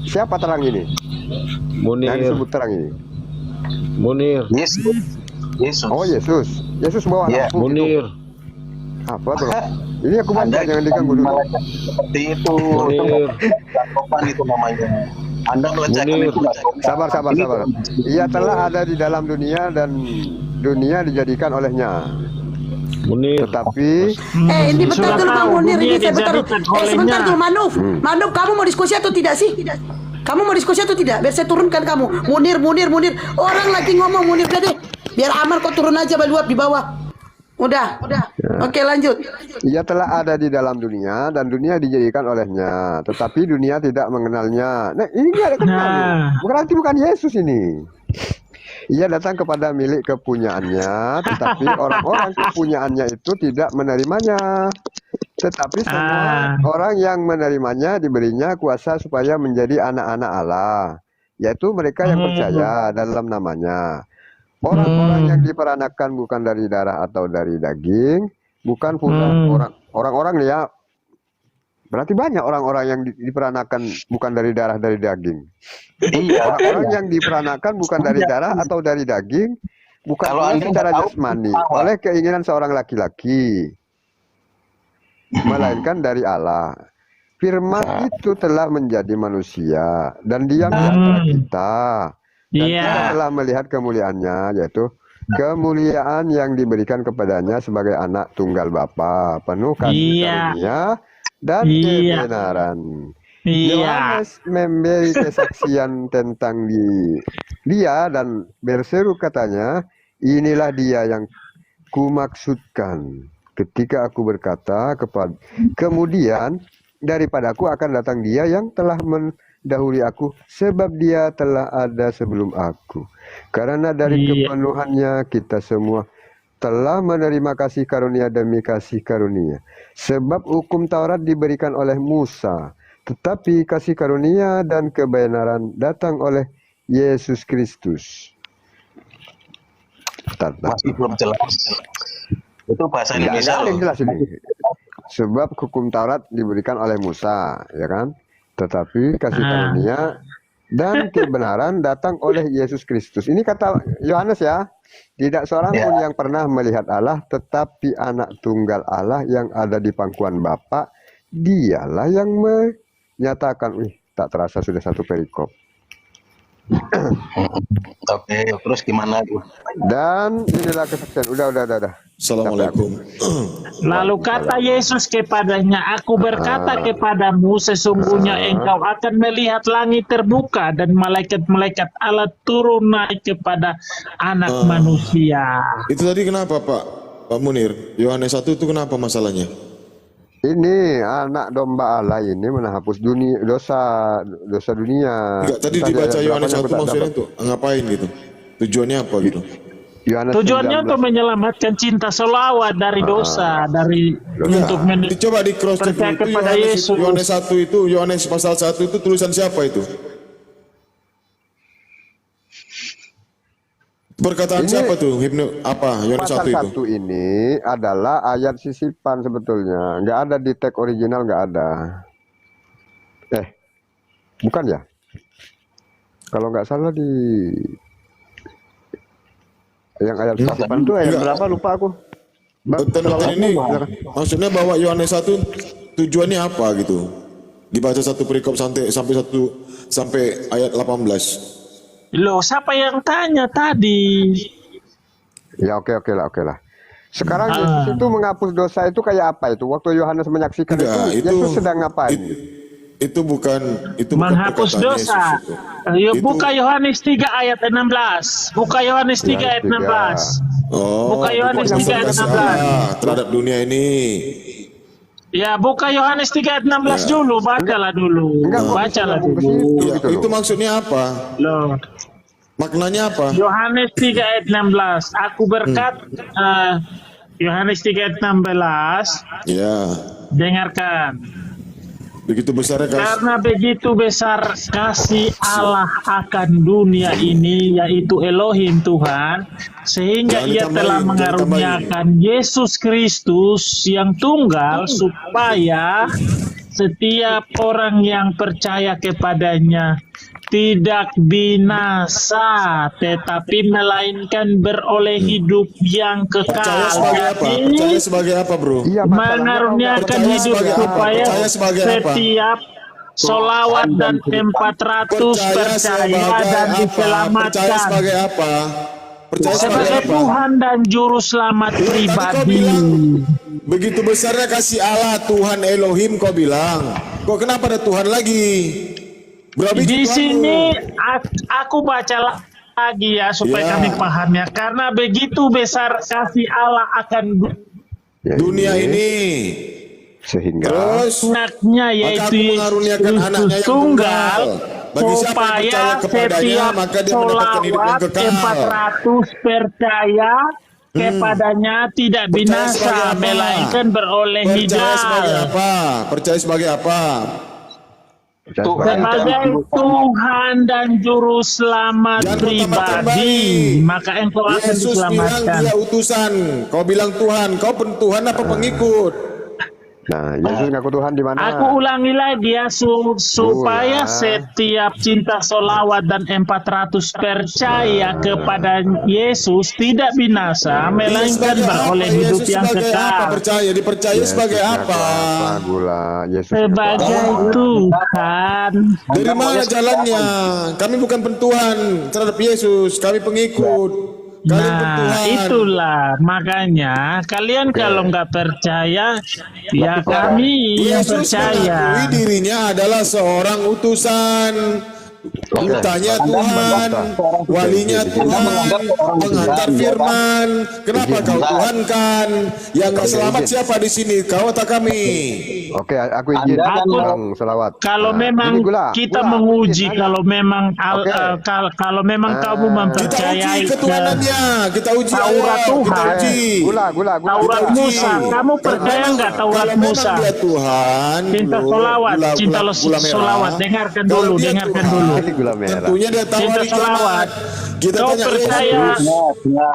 siapa terang ini? Yang Munir, disebut terang ini? Munir, Yesus. Oh Yesus. Yesus bawa Iya, lampu gitu. Munir, Apa tuh? Ini aku baca, Anda jangan diganggu dulu. melecehkan seperti itu. Munir. Nggak sopan itu namanya. Anda melecehkan Munir. itu nggak sopan. Sabar. Ini Ia telah ada di dalam dunia dan dunia dijadikan olehnya. Munir. Tetapi Ini bentar Sudah dulu Bang tahu, Munir dunia ini saya bentar. dijadikan olehnya. Sebentar dulu Manuf. Manuf, kamu mau diskusi atau tidak sih? Kamu mau diskusi atau tidak? Biar saya turunkan kamu. Munir. Orang lagi ngomong Munir udah deh. Biar aman kau turun aja baluap di bawah. Udah. Oke, lanjut. ia telah ada di dalam dunia dan dunia dijadikan olehnya. Tetapi dunia tidak mengenalnya. Nah ini nggak ada kenal. Nah. Berarti bukan Yesus ini. Ia datang kepada milik kepunyaannya, tetapi orang-orang kepunyaannya itu tidak menerimanya. Tetapi semua orang yang menerimanya diberinya kuasa supaya menjadi anak-anak Allah, yaitu mereka yang percaya dalam namanya. Orang-orang yang diperanakan bukan dari darah atau dari daging, bukan pula orang-orang nih ya. Berarti banyak orang-orang yang diperanakan bukan dari darah dari daging. Iya. Orang-orang yang diperanakan bukan dari darah atau dari daging, bukan Kalau pula Anda secara nggak tahu, jasmani, apa? oleh keinginan seorang laki-laki, melainkan dari Allah. Firman itu telah menjadi manusia dan diam di antara kita. Dan Iya. kita telah melihat kemuliaannya, yaitu kemuliaan yang diberikan kepadanya sebagai anak tunggal Bapa, penuh kasih Iya. karunia dan Iya. kebenaran. Iya. Yohanes memberi kesaksian tentang dia dan berseru katanya, inilah dia yang kumaksudkan ketika aku berkata kemudian daripadaku akan datang Dia yang telah mendahului aku, sebab Dia telah ada sebelum aku. Karena dari kepenuhannya kita semua telah menerima kasih karunia demi kasih karunia. Sebab hukum Taurat diberikan oleh Musa, tetapi kasih karunia dan kebenaran datang oleh Yesus Kristus. Masih belum jelas. Itu bahasa Indonesia Yang loh. jelas ini. Sebab hukum Taurat diberikan oleh Musa, ya kan? Tetapi kasih karunia dan kebenaran datang oleh Yesus Kristus. Ini kata Yohanes ya. Tidak seorang pun yang pernah melihat Allah, tetapi anak tunggal Allah yang ada di pangkuan Bapa, Dialah yang menyatakan. Tak terasa sudah satu perikop. Oke, terus gimana tuh? Dan inilah kesaksian. Udah. Assalamualaikum. Lalu kata Yesus kepadanya, aku berkata kepadamu, sesungguhnya engkau akan melihat langit terbuka dan malaikat-malaikat Allah turun naik kepada anak manusia. Itu tadi kenapa Pak Munir? Yohanes 1 itu kenapa masalahnya? Ini anak domba Allah ini menghapus dosa dunia. Enggak, tadi dibaca Yohanes 1 maksudnya itu ngapain gitu? Tujuannya apa gitu? Tujuannya untuk menyelamatkan cinta solawat dari dosa, untuk Coba di cross check percaya itu kepada Yesus. Yohanes 1 itu, Yohanes pasal 1 itu tulisan siapa itu? Perkataan siapa tuh? Yohanes 1 itu? Pasal 1 ini adalah ayat sisipan sebetulnya. Nggak ada di teks original, nggak ada. Bukan ya? Kalau nggak salah di yang ayat sisipan itu ayat berapa lupa aku. Betul ini maksudnya bahwa Yohanes 1 tujuannya apa gitu? Dibaca satu perikop sampai ayat 18. Loh, siapa yang tanya tadi? Ya oke lah. Sekarang Yesus itu menghapus dosa itu kayak apa itu? Waktu Yohanes menyaksikan itu Yesus sedang ngapain? Itu bukan menghapus perkataan dosa. Yesus itu. Buka Yohanes 3 ayat 16. Buka Yohanes 3 ayat 16. Buka Yohanes 3 ayat 16. Terhadap dunia ini. Ya, buka Yohanes 3 ayat 16 dulu, bacalah dulu. Bacalah dulu. Ya, itu maksudnya apa? Loh. Maknanya apa? Yohanes 3 ayat 16. Aku berkata Yohanes 3 ayat 16. Ya. Dengarkan. Begitu besar Karena begitu besar kasih Allah akan dunia ini, yaitu Elohim Tuhan, sehingga Ia telah mengaruniakan Yesus Kristus yang tunggal, supaya setiap orang yang percaya kepadanya tidak binasa, tetapi melainkan beroleh hidup yang kekal. Percaya sebagai apa, bro? Mengaruniakan hidup supaya setiap solawat dan 400 percaya dan diselamatkan. Percaya sebagai apa? Sebagai Tuhan dan Juru Selamat pribadi. Begitu besarnya kasih Allah, Tuhan Elohim kau bilang. Kok kenapa ada Tuhan lagi? Di sini aku baca lagi ya supaya kami paham ya. Karena begitu besar kasih Allah akan dunia ini, sehingga anaknya yaitu Yesus tunggal, supaya setiap solawat 400 percaya kepadanya tidak binasa, melainkan beroleh hidup. Percaya sebagai apa? Sebagai Tuhan dan Juru Selamat pribadi, maka engkau akan diselamatkan. Yesus bilang dia utusan, kau bilang Tuhan, kau Tuhan apa pengikut? Nah, Yesus ngaku Tuhan di mana? Aku ulangi lagi ya, supaya setiap cinta solawat dan 400 percaya kepada Yesus tidak binasa, melainkan beroleh hidup yang kekal. Dipercaya sebagai apa? Sebagai Tuhan. Dari mana jalannya? Kami bukan pentuhan terhadap Yesus, kami pengikut. Nah, itulah makanya kalian kalau nggak percaya, ya kami yang percaya. Yesus mengakui dirinya adalah seorang utusan Tanya Anda Tuhan, menganggap seorang walinya Anda Tuhan, menganggap seorang penghantar Tuhan, ya, firman. Kenapa Izin. kau Tuhan kan? Yang nggak Oke, selamat izin. siapa di sini? Kau atau kami? Oke, aku izin. Anda kan Bang Selawat. Kalau Nah, memang ini Gula, kita Gula, menguji, izin, nanya. kalau memang Oke. kalau memang kamu Ah. Kita mempercayai uji ketuhanannya, kita uji Taurat ayat, kita Tuhan. uji. Gula. Taurat Kita uji. Musa, kamu percaya Kalau nggak Taurat kalau memang Musa? dia Tuhan, Cinta bro, solawat, gula- cinta gula- gula merah. solawat. Dengarkan Kalau dulu, dia dengarkan Tuhan, dulu. Ini gula merah. tentunya dia tahu Cinta hari solawat. kiamat. Kita Kau tanya percaya Yesus.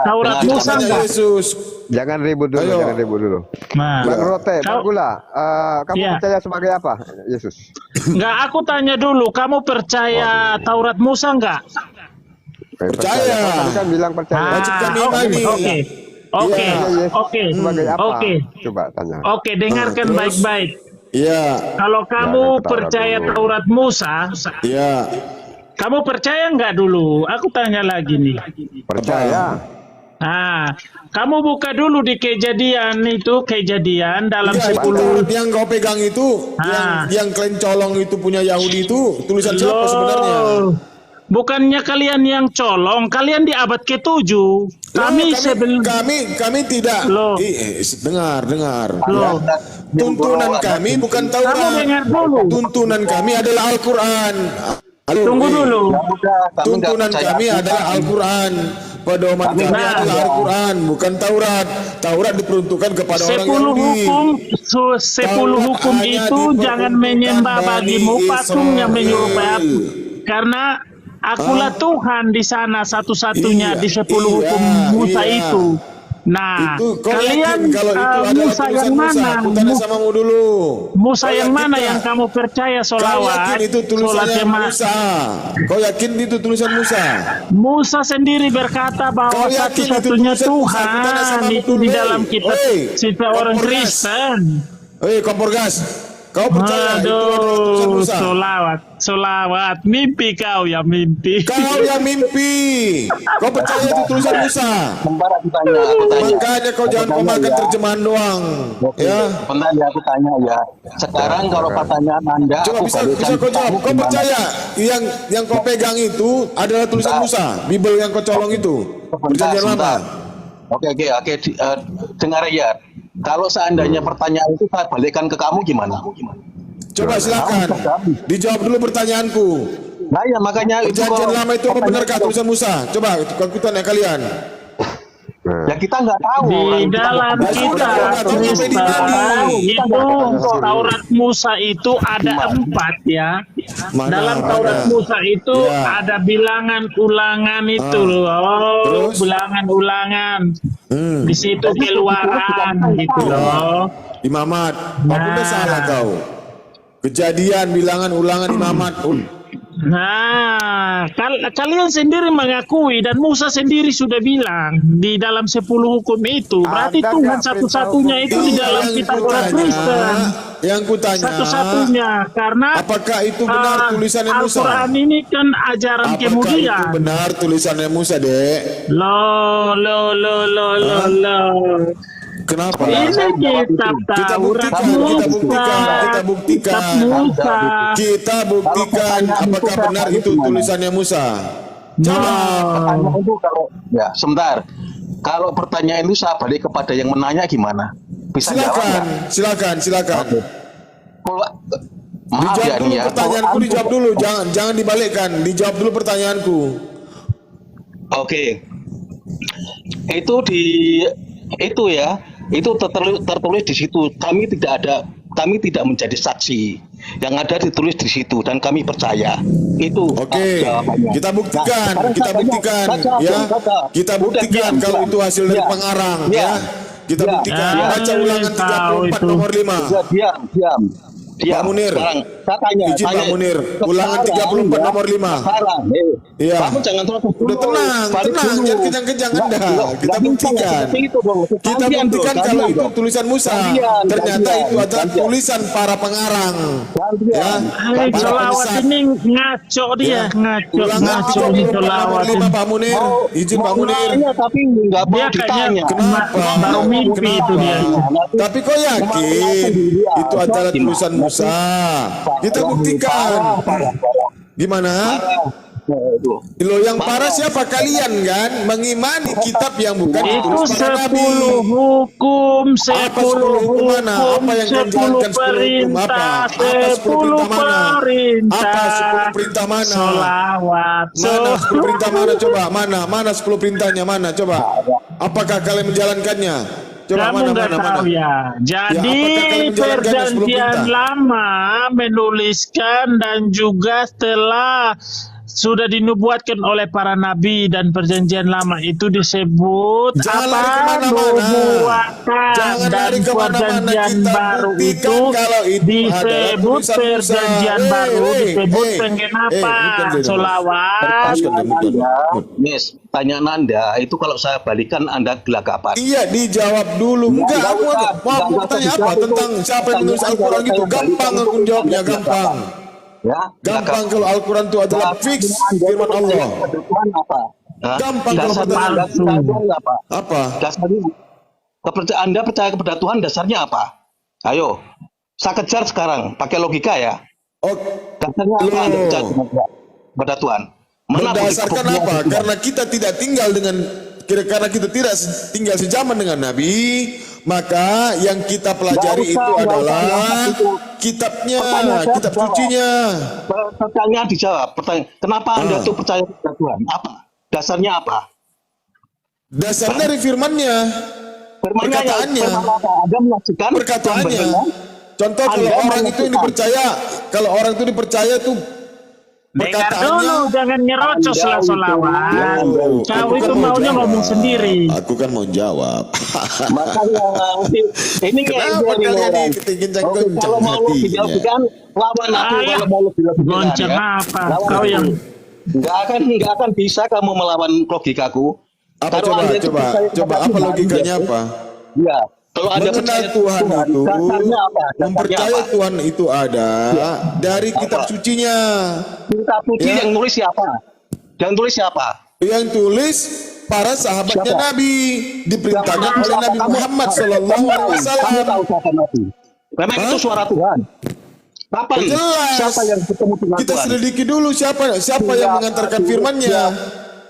Taurat Dengar, Musa Tanya nggak? Yesus. Jangan ribut dulu, Ayo. jangan ribut dulu. Nah, Bang Rote, Bang Kau- Gula, kamu Iya. percaya sebagai apa, Yesus? nggak, aku tanya dulu, kamu percaya Taurat Musa nggak? Percaya. Kau tadi kan bilang percaya. Wajibkan oke, imani. oke, oke, Iya. Yesus oke, sebagai apa? oke, Coba tanya. oke. Dengarkan Terus? baik-baik. Iya, Kalau kamu Jangan ketawa percaya dulu. Taurat Musa, iya. kamu percaya nggak dulu? Aku tanya lagi nih. Percaya. Nah, kamu buka dulu di Kejadian itu, Kejadian dalam Iya, itu 10. Taurat yang kau pegang itu, Ah. yang kalian colong itu punya Yahudi itu, tulisan siapa Loh, sebenarnya? bukannya kalian yang colong, kalian di abad ke-7. Kami sebelum kami tidak. Loh. Dengar. Loh. Tuntunan kami bukan Kamu Taurat. dengar dulu. Tuntunan kami adalah Al-Quran. Tunggu dulu. Ya udah, kami nggak Tuntunan percaya kami Tuhan. adalah Al-Quran. Pedoman Kami kami nggak adalah percaya. Al-Quran, bukan Taurat. Taurat diperuntukkan kepada orang 10 Yahudi. hukum, 10 Taurat hukum hanya itu diperuntukkan jangan menyembah Bani bagimu patung yang menyerupai Israel. aku. Karena akulah Tuhan di sana satu-satunya Iya, di 10 iya, hukum Musa iya. itu. Nah, Itu kau kalian yakin kalau itu adalah Musa tulisan yang Musa? mana? Aku tanya samamu dulu. Musa Kau yang yakin mana tak? yang kamu percaya Kau solawat? yakin itu Sholat tulisannya jemaah. Musa? Kau yakin itu tulisan Musa? Musa sendiri berkata bahwa Kau yakin itu satu-satunya tulisan Musa? Aku tanya sama Tuhan itu betul, di hei. dalam kitab Hei, cerita orang kompor gas. Kristen. Kompor gas. Kau percaya itu adalah tulisan Aduh, Musa? solawat, mimpi kau ya mimpi. Kau yang mimpi. Kau percaya itu tulisan Musa? Bentar aku tanya. Makanya kau jangan kau makan terjemahan doang. Oke, Ya. bentar ya aku tanya ya. Sekarang kalau pertanyaan Anda, Coba aku bisa balikkan kau jawab. kamu Kau gimana? percaya yang kau pegang itu adalah tulisan Bentar. Musa, Bible yang kau colong itu, perjanjian lama. Sebentar. Oke, dengar ya. Kalau seandainya pertanyaan itu saya balikkan ke kamu gimana? Coba silakan. Dijawab dulu pertanyaanku. Nah ya makanya itu Perjanjian kalau lama itu apa benarkah tulisan Musa? Coba aku tanya kalian. Ya kita nggak tahu. Di Orang kita dalam nggak tahu. kitab tahu sampai di Kristen mana. itu Taurat Musa itu ada 4 ya. Mana, Dalam Taurat mana? Musa itu Ya. ada bilangan ulangan itu loh. Terus? Bilangan ulangan. Hmm. Di situ keluaran gitu loh. Imamat. Aku udah salah kau. Kejadian, bilangan, ulangan, imamat. Nah, kalian sendiri mengakui dan Musa sendiri sudah bilang di dalam 10 hukum itu. Berarti Ada Tuhan nggak satu-satunya itu di Iya, dalam yang kitab ku orang tanya, Kristen. yang ku tanya, Satu-satunya karena apakah itu benar tulisannya Musa? Al-Quran ini kan ajaran Apakah kemudian. itu benar tulisannya Musa, Dek? Lo. Kenapa? Ini kitab Kita Taurat buktikan, Musa. kita buktikan. Kitab Musa. Kita buktikan apakah benar itu tulisannya Musa. Coba. Pertanyaan itu kalau ya sebentar. Kalau pertanyaan itu saya balik kepada yang menanya gimana? Bisa jawab nggak? Silakan. Kalau- Maaf Dijawab ya dulu nih ya. pertanyaanku, Kalau dijawab dulu. Jangan dibalikkan. Dijawab dulu pertanyaanku. Oke. Itu ya. Itu tertulis di situ. Kami tidak menjadi saksi. Yang ada ditulis di situ dan kami percaya. Itu Oke, jawabannya. kita buktikan, Nah, sekarang kita saya tanya, buktikan, baca, ya. baca. Kita Udah, buktikan diam, kalau diam. itu hasil dari Diam. pengarang, Diam. ya. Kita Diam. buktikan. Diam. Baca ulangan Tahu 34 itu. nomor 5. Diam. Pak Munir. Sekarang saya tanya. Izin, Pak Munir. Ulangan 34 nomor 5. Sekarang, Iya. kamu jangan terus Udah tenang, jangan kejang-kejang Anda. Kita buktikan. Kita buktikan kalau itu tulisan Musa. Ternyata itu adalah tulisan para pengarang. Ya. Hai, Para Solawat penyesat. ini ngaco dia, Ya. ngaco Ulangan ini 34 nomor Solawat 5 ini. Pak Munir. Izin Pak Munir. Tapi nggak mau Dia kayaknya ditanya. Kenapa? baru mimpi itu dia. Tapi kau yakin itu adalah tulisan Musa? Kita buktikan. Gimana? Itu. Lo yang parah siapa kalian kan? Mengimani kitab yang bukan Itu ditulis para nabi. 10 hukum, 10 Apa 10 hukum mana? hukum, Apa yang kalian 10 jalankan 10 hukum? perintah, Apa 10 perintah mana? perintah. Apa 10 perintah mana? Solawat. Mana 10 perintah mana coba? Mana 10 perintahnya mana coba? Apakah kalian menjalankannya? Coba Kamu nggak tahu ya. Jadi apakah kalian menjalankannya 10 perjanjian perintah? lama menuliskan dan juga setelah sudah dinubuatkan oleh para nabi dan perjanjian lama itu disebut Jangan lari apa? kemana-mana. Nubuatan. Jangan Dan lari kemana-mana. perjanjian Kita baru buktikan itu kalau itu adalah disebut tulisan Musa. perjanjian baru disebut penggenapan solawat. Yes, tanya Anda itu kalau saya balikan Anda gelagapan. Iya, dijawab dulu. Enggak, aku mau tanya apa tentang siapa yang menulis Al-Quran gitu. Gampang aku jawabnya, gampang. Ya, Gampang kalau Al-Quran itu adalah fix firman Allah. Tuhan apa? Gampang kalau Dasarnya pertanyaan. Anda percaya Tuhan apa? Apa? Dasarnya kepercayaan Anda percaya kepada Tuhan dasarnya apa? Ayo, saya kejar sekarang pakai logika ya. Oh, Dasarnya apa Anda percaya kepada Tuhan? berdasarkan apa? Karena kita tidak tinggal tinggal sejaman dengan Nabi, maka yang kita pelajari itu adalah kitabnya, kitab sucinya. Pertanyaan dijawab. Kenapa Anda tuh percaya kepada Tuhan? Apa? Dasarnya apa? Dasarnya dari firmannya, perkataannya, Anda menyaksikan perkataannya. Contoh kalau orang itu dipercaya, tuh Dengar dulu, perkataannya. jangan nyerocos lah solawat. Oh, Kau aku itu kan mau maunya jawab. ngomong sendiri. Aku kan mau jawab. Makanya ini Kenapa nih kalian orang. dikencang-kencang Kalau mau hatinya? dilakukan lawan aku, Ayo, kalau mau lebih gonceng apa? Kau yang nggak akan bisa kamu melawan logikaku. Apa Kalau coba Anda itu percaya apa kepada Tuhan, logikanya apa? Ya, kalau Anda Mengenal percaya Tuhan itu, dasarnya apa? Dasarnya mempercayai apa? Tuhan itu ada dari kitab Apa? sucinya. Kitab suci Ya. yang nulis siapa? Yang tulis siapa? Yang tulis para sahabatnya Siapa? Nabi, diperintahkan Siapa? oleh Nabi Kamu- Muhammad Sallallahu Alaihi Kamu Wasallam. tahu siapa Nabi? Memang Hah? itu suara Tuhan. Kapan? Jelas. Siapa yang ketemu dengan Kita Tuhan? selidiki dulu siapa yang Siapa? mengantarkan firman-nya.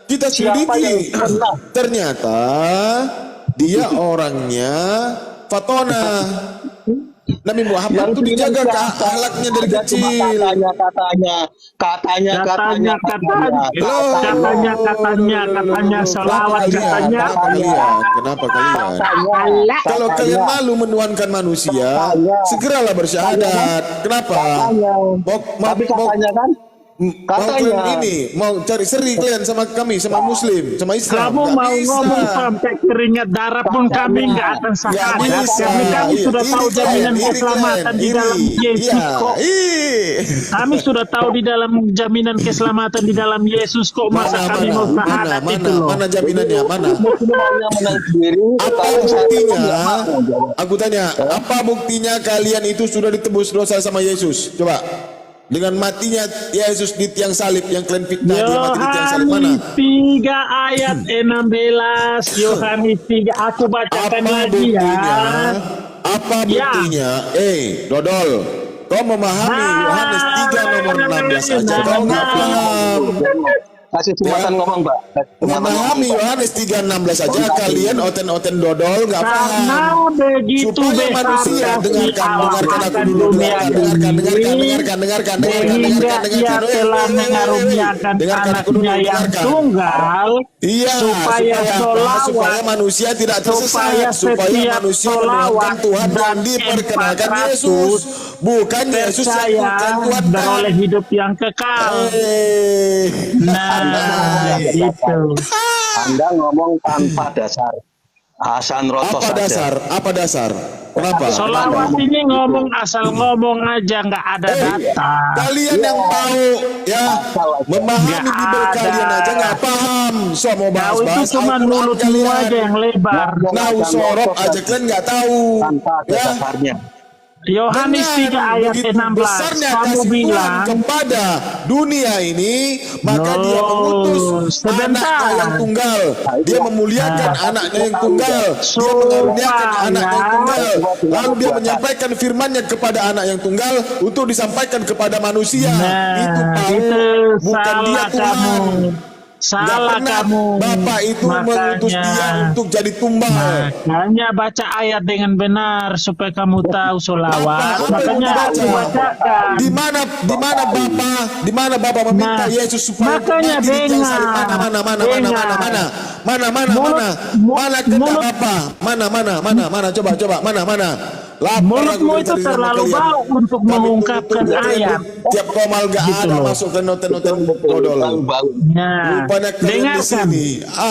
Kita Siapa yang selidiki. pernah? Ternyata dia orangnya Fatona. Nabi Muhammad itu dijaga akhlaknya dari kecil. katanya solawat Kenapa kalian? Kalau kalian malu menuhankan manusia, segeralah bersyahadat. Kenapa? Tapi katanya kan, Mau cari seri kalian sama kami, sama Muslim, sama Islam. kamu Nggak mau bisa. ngomong sampai keringat darah pun kami nggak akan Nggak sahadat. bisa. Kami sudah Iri tahu kalian, jaminan iri keselamatan kalian, di dalam iri. Yesus Iya, kok. Kami sudah tahu di dalam jaminan keselamatan di dalam Yesus kok. Masa kami mau sahadat itu loh. mana jaminannya, mana? menang sendiri. Apa buktinya? Aku tanya, apa buktinya kalian itu sudah ditebus dosa sama Yesus? Coba. Dengan matinya Yesus di tiang salib yang kalian fitnah, dia mati di tiang salib mana? Yohanes 3 ayat 16. Yohanes 3, aku bacakan Apa lagi buktinya? ya. Apa Ya. buktinya? Dodol, kau memahami Yohanes 3 nomor 16 aja, kau nggak paham. Kasih kesempatan ngomong, Mbak. Memahami Yohanes 3:16 aja kalian oten-oten dodol nggak Karena paham. begitu Supaya besar manusia dengarkan aku dulu, dengarkan. sehingga ia telah mengaruniakan anaknya yang tunggal, Iya, supaya supaya solawat, manusia tidak supaya tersesat, supaya setiap manusia solawat menuhankan Tuhan dan dan diperkenalkan 400 Yesus, bukan Yesus yang percaya Tuhan. beroleh hidup yang kekal. Nah, itu. Anda ngomong tanpa dasar. Hasan Rotos Apa saja. dasar? Apa dasar? Kenapa? Solawat ini ngomong asal ngomong aja, nggak ada data. Kalian yang tahu ya memahami Nggak Bible ada. kalian aja nggak paham. So mau Kau itu bahas-bahas cuma Al-Quran mulutmu aja yang lebar. Nah, sorop aja kalian nggak tahu. Tanpa ada Ya. dasarnya. Yohanes 3 ayat begitu 16. besarnya Kamu kasih Tuhan bilang, kepada dunia ini, maka No, dia mengutus sebentar. anaknya yang tunggal. Dia memuliakan anaknya yang tunggal. Dia mengaruniakan Supaya. anaknya yang tunggal. Lalu dia menyampaikan firman-Nya kepada anak yang tunggal untuk disampaikan kepada manusia. nah, Itu tahu. itu Bukan dia salah Tuhan. kamu. Nggak Salah pernah kamu. Bapak itu mengutus dia untuk jadi tumbal. Makanya baca ayat dengan benar supaya kamu tahu Apa solawat. yang Makanya dibaca? aku bacakan. Di mana Bapak meminta Nah, Yesus supaya untuk makanya mati di tiang salib? dengar. Mana kehendak Bapak? Mana coba mana. Lapar Mulutmu aku itu dari zaman terlalu kalian. bau untuk Kami mengungkapkan tunggu-tunggu ayat. tiap komal gak Gitu ada loh. masuk ke noten-noten bodol. Nah, Rupanya kalian di dengarkan, sini.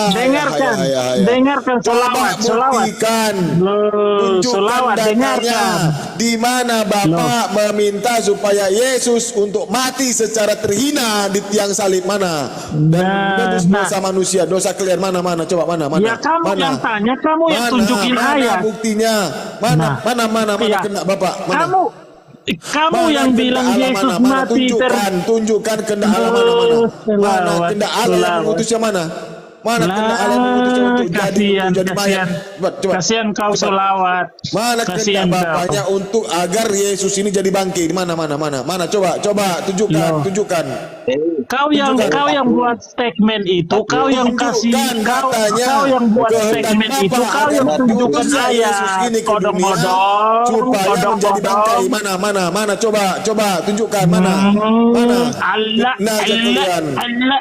dengarkan, Ya. dengarkan Coba solawat. buktikan. Loh, Tunjukkan solawat, datanya. dengarkan. Di mana Bapak meminta supaya Yesus untuk mati secara terhina di tiang salib mana? Dan menebus dosa manusia, dosa kalian mana? Coba mana? Ya kamu yang tanya, kamu yang tunjukin mana ayat. buktinya? Mana Iya. kehendak Bapak? Mana? Kamu Mana yang kehendak bilang Allah Yesus mana? mati Tunjukkan kehendak Allah mana? Mana kehendak Allah yang mengutusnya mana? Mana kehendak Allah yang mengutusnya untuk jadi mayat? Coba. Kasihan kau solawat. Mana kehendak Kasihan Bapaknya untuk agar Yesus ini jadi bangkit? Mana? Coba tunjukkan. Kau yang buat statement itu, kau yang kasih, kau yang buat statement itu, kau yang tunjukkan ayat. Kodong-kodong, supaya menjadi bangkai. Mana? Coba tunjukkan mana? Allah, Fitnah aja kalian. Allah.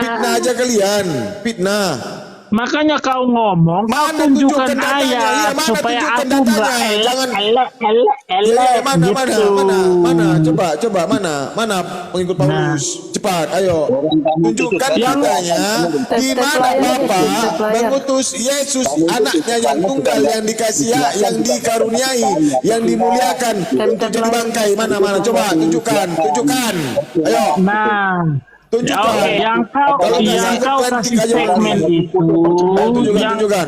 Fitnah aja kalian. Fitnah. Makanya kau ngomong, kau Mana tunjukkan tunjukkan datanya? ayat Iya, mana supaya tunjukkan aku nggak datanya? Jangan- elek Mana? gitu. Coba mana pengikut Paulus? Cepat, ayo. Tunjukkan datanya. Di mana Bapa mengutus Yesus anaknya yang tunggal, yang dikasihi, yang dikaruniai, yang dimuliakan untuk jadi bangkai. Mana? Coba tunjukkan. Ayo. Nah, Tunjukkan. oke, yang kau kasih statement itu, Tunjukkan.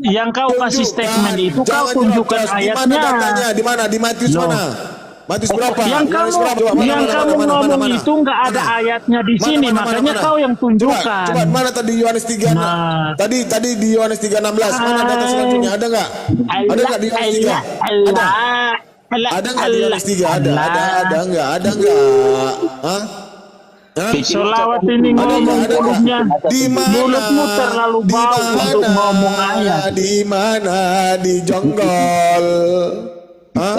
yang kau kasih statement itu, kau Jangan tunjukkan jelas. Di mana datanya? ayatnya. Di mana? Di Matius Loh. mana? Matius berapa? Yang Yohanes kamu berapa? Coba, yang kamu ngomong itu nggak ada ayatnya di sini, makanya kau yang tunjukkan. Coba mana tadi Yohanes 3? Nah. Tadi di Yohanes 3:16. Mana data selanjutnya? Ada nggak? Ada nggak di Yohanes 3? Ada nggak di Yohanes 3? Ada nggak? Hah? Solawat ini ngomong mulutnya, Di mana? mulutmu terlalu bau untuk ngomong ayat. Di mana? Di jonggol. Hah?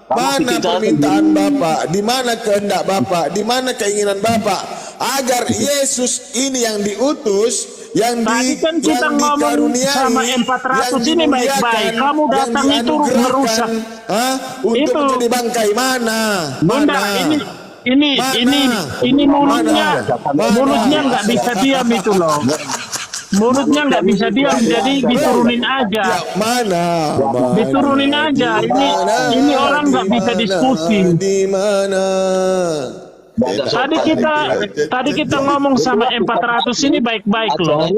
Mana permintaan Bapak? Di mana kehendak Bapak? Di mana keinginan Bapak? Agar Yesus ini yang diutus, yang Tadi kan kita ngomong sama M400 ini baik-baik. Kamu datang itu merusak. Untuk Itu. menjadi bangkai mana? Bunda, ini mulutnya nggak bisa diam itu loh. Mulutnya nggak bisa diam, jadi diturunin aja. Mana? Diturunin aja. Ini orang nggak bisa diskusi. Di mana? Tadi kita ngomong sama M400 ini baik-baik loh.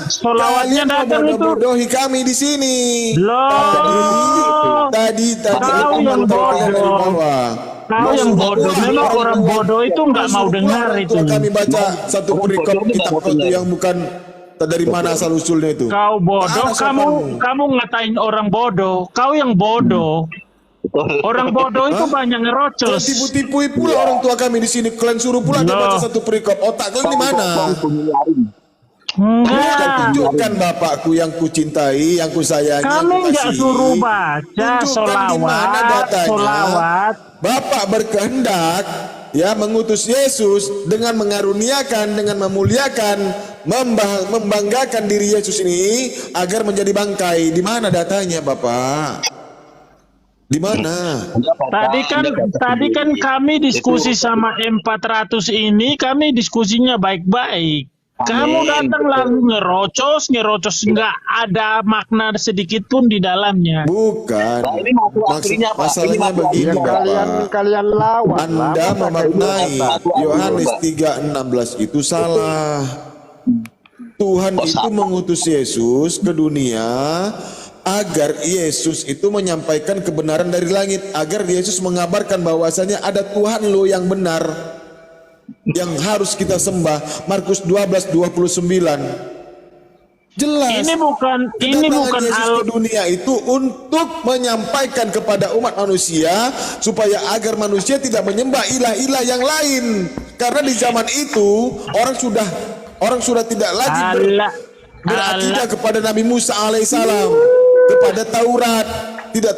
Solawatnya datang itu. Bodohi kami di sini. Loh. Tadi Kau yang bodoh. Kau yang bodoh. Memang orang bodoh itu nggak mau dengar itu. Kami baca satu perikop kitab kau itu yang bukan dari mana asal usulnya itu. Kau bodoh, kamu ngatain orang bodoh. Kau yang bodoh. Orang bodoh itu banyak ngerocos. Tipu-tipui pula orang tua kami di sini. Kalian suruh pula dia baca satu perikop. Otak kalian di mana? Enggak. Tunjukkan Bapakku yang kucintai, yang kusayangi, yang Kami nggak kukasihi. suruh baca Tunjukkan di mana datanya. solawat. Bapak berkehendak ya mengutus Yesus dengan mengaruniakan, dengan memuliakan, membanggakan diri Yesus ini agar menjadi bangkai. Di mana datanya Bapak? Di mana? Tadi kan kami diskusi sama M400 ini, kami diskusinya baik-baik. Kamu datang lalu ngerocos, nggak ada makna sedikit pun di dalamnya. Bukan. Masalahnya begini Bapak. Kalian lawan. Anda memaknai Yohanes 3:16 itu salah. Tuhan itu mengutus Yesus ke dunia agar Yesus itu menyampaikan kebenaran dari langit, agar Yesus mengabarkan bahwasanya ada Tuhan lo yang benar yang harus kita sembah. Markus 12:29. Jelas. Ini bukan Kedatangan Yesus ke dunia itu untuk menyampaikan kepada umat manusia supaya agar manusia tidak menyembah ilah-ilah yang lain. Karena di zaman itu orang sudah tidak lagi Allah. berakidah kepada Nabi Musa alaihissalam, kepada Taurat, tidak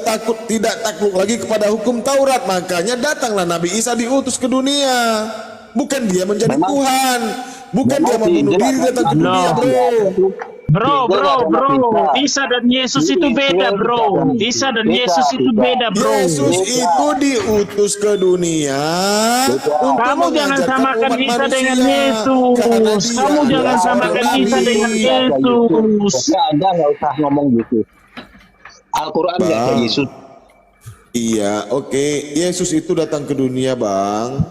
takluk lagi kepada hukum Taurat. Makanya datanglah Nabi Isa diutus ke dunia. Bukan dia menjadi Tuhan, bukan dia membunuh diri datang ke dunia, Bro, Isa dan Yesus itu beda, bro. Isa dan Yesus itu beda, bro. Yesus itu diutus ke dunia untuk Kamu jangan mengajarkan samakan umat Isa dengan manusia. Karena Yesus. dia Kamu jangan adalah samakan seorang Isa nabi. dengan Yesus. Jadi Anda nggak usah ngomong gitu. Al-Quran nggak ada Bang. Yesus. Iya, oke. Yesus itu datang ke dunia, Bang,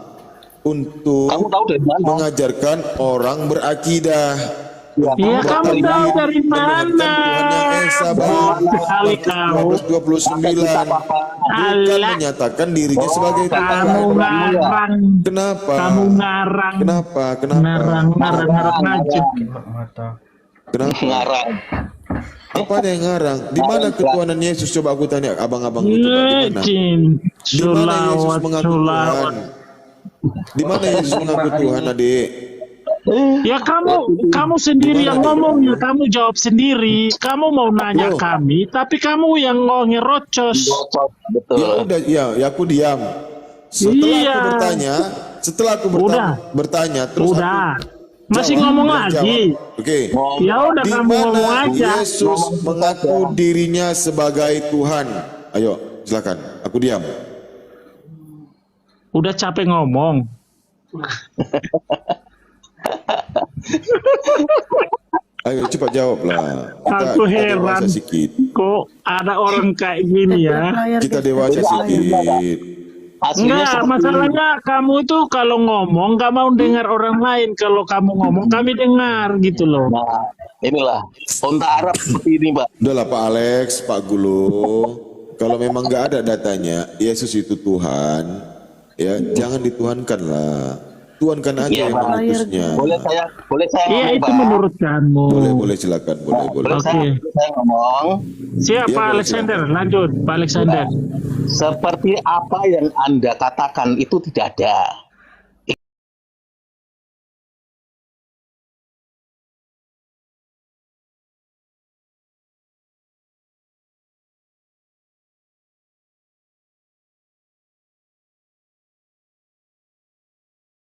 untuk Kamu tahu dari mana? mengajarkan orang berakidah. Ya, kamu tahu dari Menuhankan mana? Tuhan yang Esa, Bang. Bodoh sekali kau. 1929 bukan Allah. menyatakan dirinya sebagai Kamu Tuhan. ngarang. Kenapa? Kamu ngarang. Kenapa? Ngarang aja. Kenapa? Ngarang. Apa yang ngarang? Di mana ketuhanan Yesus? Coba aku tanya abang-abang itu, Pak. Di mana? Lecin. Di mana Yesus Sulawat, mengaku Tuhan? Sulawat. Di mana Yesus mengaku Tuhan, Adik? Ya kamu sendiri yang ngomong, ya kamu jawab sendiri. Kamu mau nanya Loh. kami, tapi kamu yang ngerocos. Betul. Ya udah, ya aku diam. Setelah aku Udah. bertanya, terus Udah. aku Masih jawab, ngomong dan lagi. jawab. Oke. Ya udah Di kamu ngomong mana aja. Yesus mengaku dirinya sebagai Tuhan? Ayo, silakan. Aku diam. Udah capek ngomong. Ayo cepat jawab lah. Aku Kita heran. dewasa sedikit. Kok ada orang kayak gini ya? Kita dewasa sedikit. Aslinya Enggak, seperti masalahnya kamu itu kalau ngomong gak mau dengar orang lain. Kalau kamu ngomong kami dengar gitu loh. Nah, inilah onta Arab seperti ini, Mbak. Udahlah Pak Alex, Pak Gulu. Kalau memang nggak ada datanya, Yesus itu Tuhan, ya jangan dituhankan lah. Tuhankan aja Iya, yang Pak. mengutusnya. Boleh saya Iya ngomong, itu Pak? menurut kamu. Boleh silakan, boleh. Boleh Oke. saya ngomong. Siap Iya, Pak boleh, Alexander, lanjut Pak Alexander. Seperti apa yang Anda katakan itu tidak ada.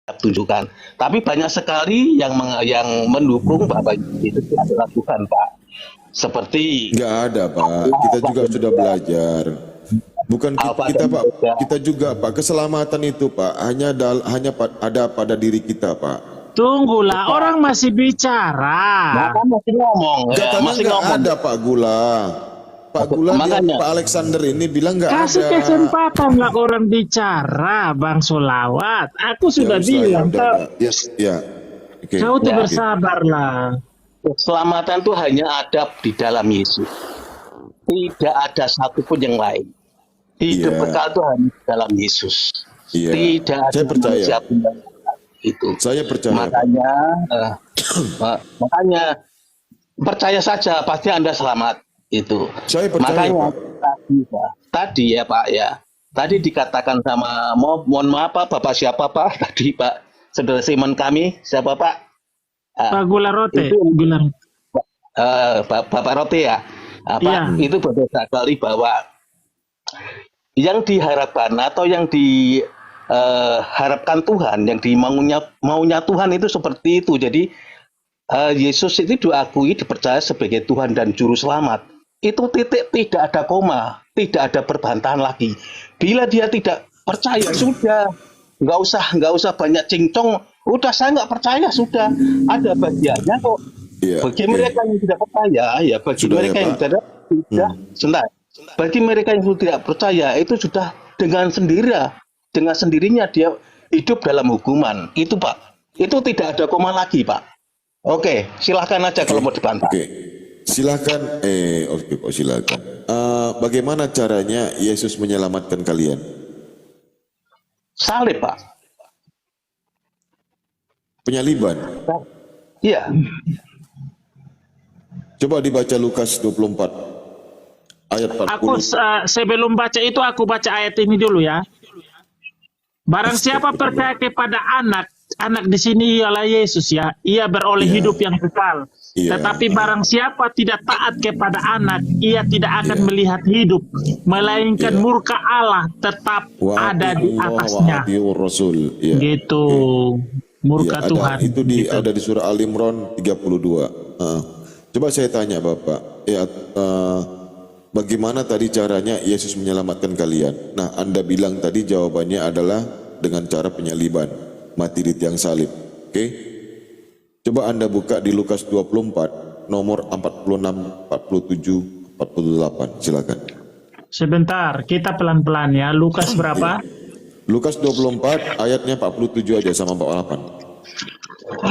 Tunjukkan. Tapi banyak sekali yang mendukung bahwa itu adalah Tuhan, Pak. Seperti Nggak ada Pak. Kita juga sudah belajar. Bukan kita Pak. Kita juga Pak. Keselamatan itu Pak hanya ada pada diri kita Pak. Tunggulah, orang masih bicara. Nah, kan masih ngomong, ya, Katanya masih nggak ngomong. ada Pak Gula. Pak Gula Makanya. Pak Alexander ini bilang nggak Kasih ada. kesempatan lah orang bicara, Bang Solawat. Aku sudah bilang, Yes, ya. Oke. kau tuh Ya. bersabarlah. Keselamatan itu hanya ada di dalam Yesus. Tidak ada satupun yang lain. Hidup Iya. kekal itu hanya di dalam Yesus. Iya. Tidak ada Saya percaya. manusia pun yang itu. Saya percaya. Makanya percaya saja pasti Anda selamat itu. Saya percaya, Makanya Pak. tadi ya Pak ya. Tadi dikatakan sama mohon maaf Pak, Bapak siapa Pak? Tadi Pak saudara Simon kami siapa Pak? Pak Gularote, itu- Gular. Bapak Rote ya. Iya. Itu betul sekali bahwa yang diharapkan atau yang diharapkan Tuhan, yang maunya Tuhan itu seperti itu. Jadi Yesus itu diakui, dipercaya sebagai Tuhan dan Juru Selamat. Itu titik, tidak ada koma, tidak ada perbantahan lagi. Bila dia tidak percaya sudah, nggak usah banyak cincong. Udah saya nggak percaya sudah. Ada bagiannya kok. Iya, Bagi oke. mereka yang tidak percaya, ya bagi Sudah mereka ya, yang Pak. tidak, sebentar. Bagi mereka yang tidak percaya itu sudah dengan sendirinya dia hidup dalam hukuman. Itu Pak. Itu tidak ada koma lagi Pak. Oke, silahkan aja kalau mau dibantah. Oke, silakan. Oke, kok silakan. Bagaimana caranya Yesus menyelamatkan kalian? Salib Pak. Penyaliban. Iya. Coba dibaca Lukas 24 ayat 40. Aku sebelum baca itu aku baca ayat ini dulu ya. Barang siapa percaya kepada anak, anak di sini ialah Yesus ya, ia beroleh Iya. hidup yang kekal. Iya. Tetapi barang siapa tidak taat kepada anak, ia tidak akan Iya. melihat hidup, melainkan Iya. murka Allah tetap Wa ada di atiullah wa atasnya. atiur Rasul. Iya. Gitu, Iya, murka ada. Tuhan. Itu Gitu. ada di surah Al Imran 32. Coba saya tanya Bapak, bagaimana tadi caranya Yesus menyelamatkan kalian? Nah, Anda bilang tadi jawabannya adalah dengan cara penyaliban, mati di tiang salib. Oke? Coba Anda buka di Lukas 24 nomor 46, 47, 48. Silakan. Sebentar, kita pelan-pelan ya. Lukas berapa? Lukas 24 ayatnya 47 aja sama 48.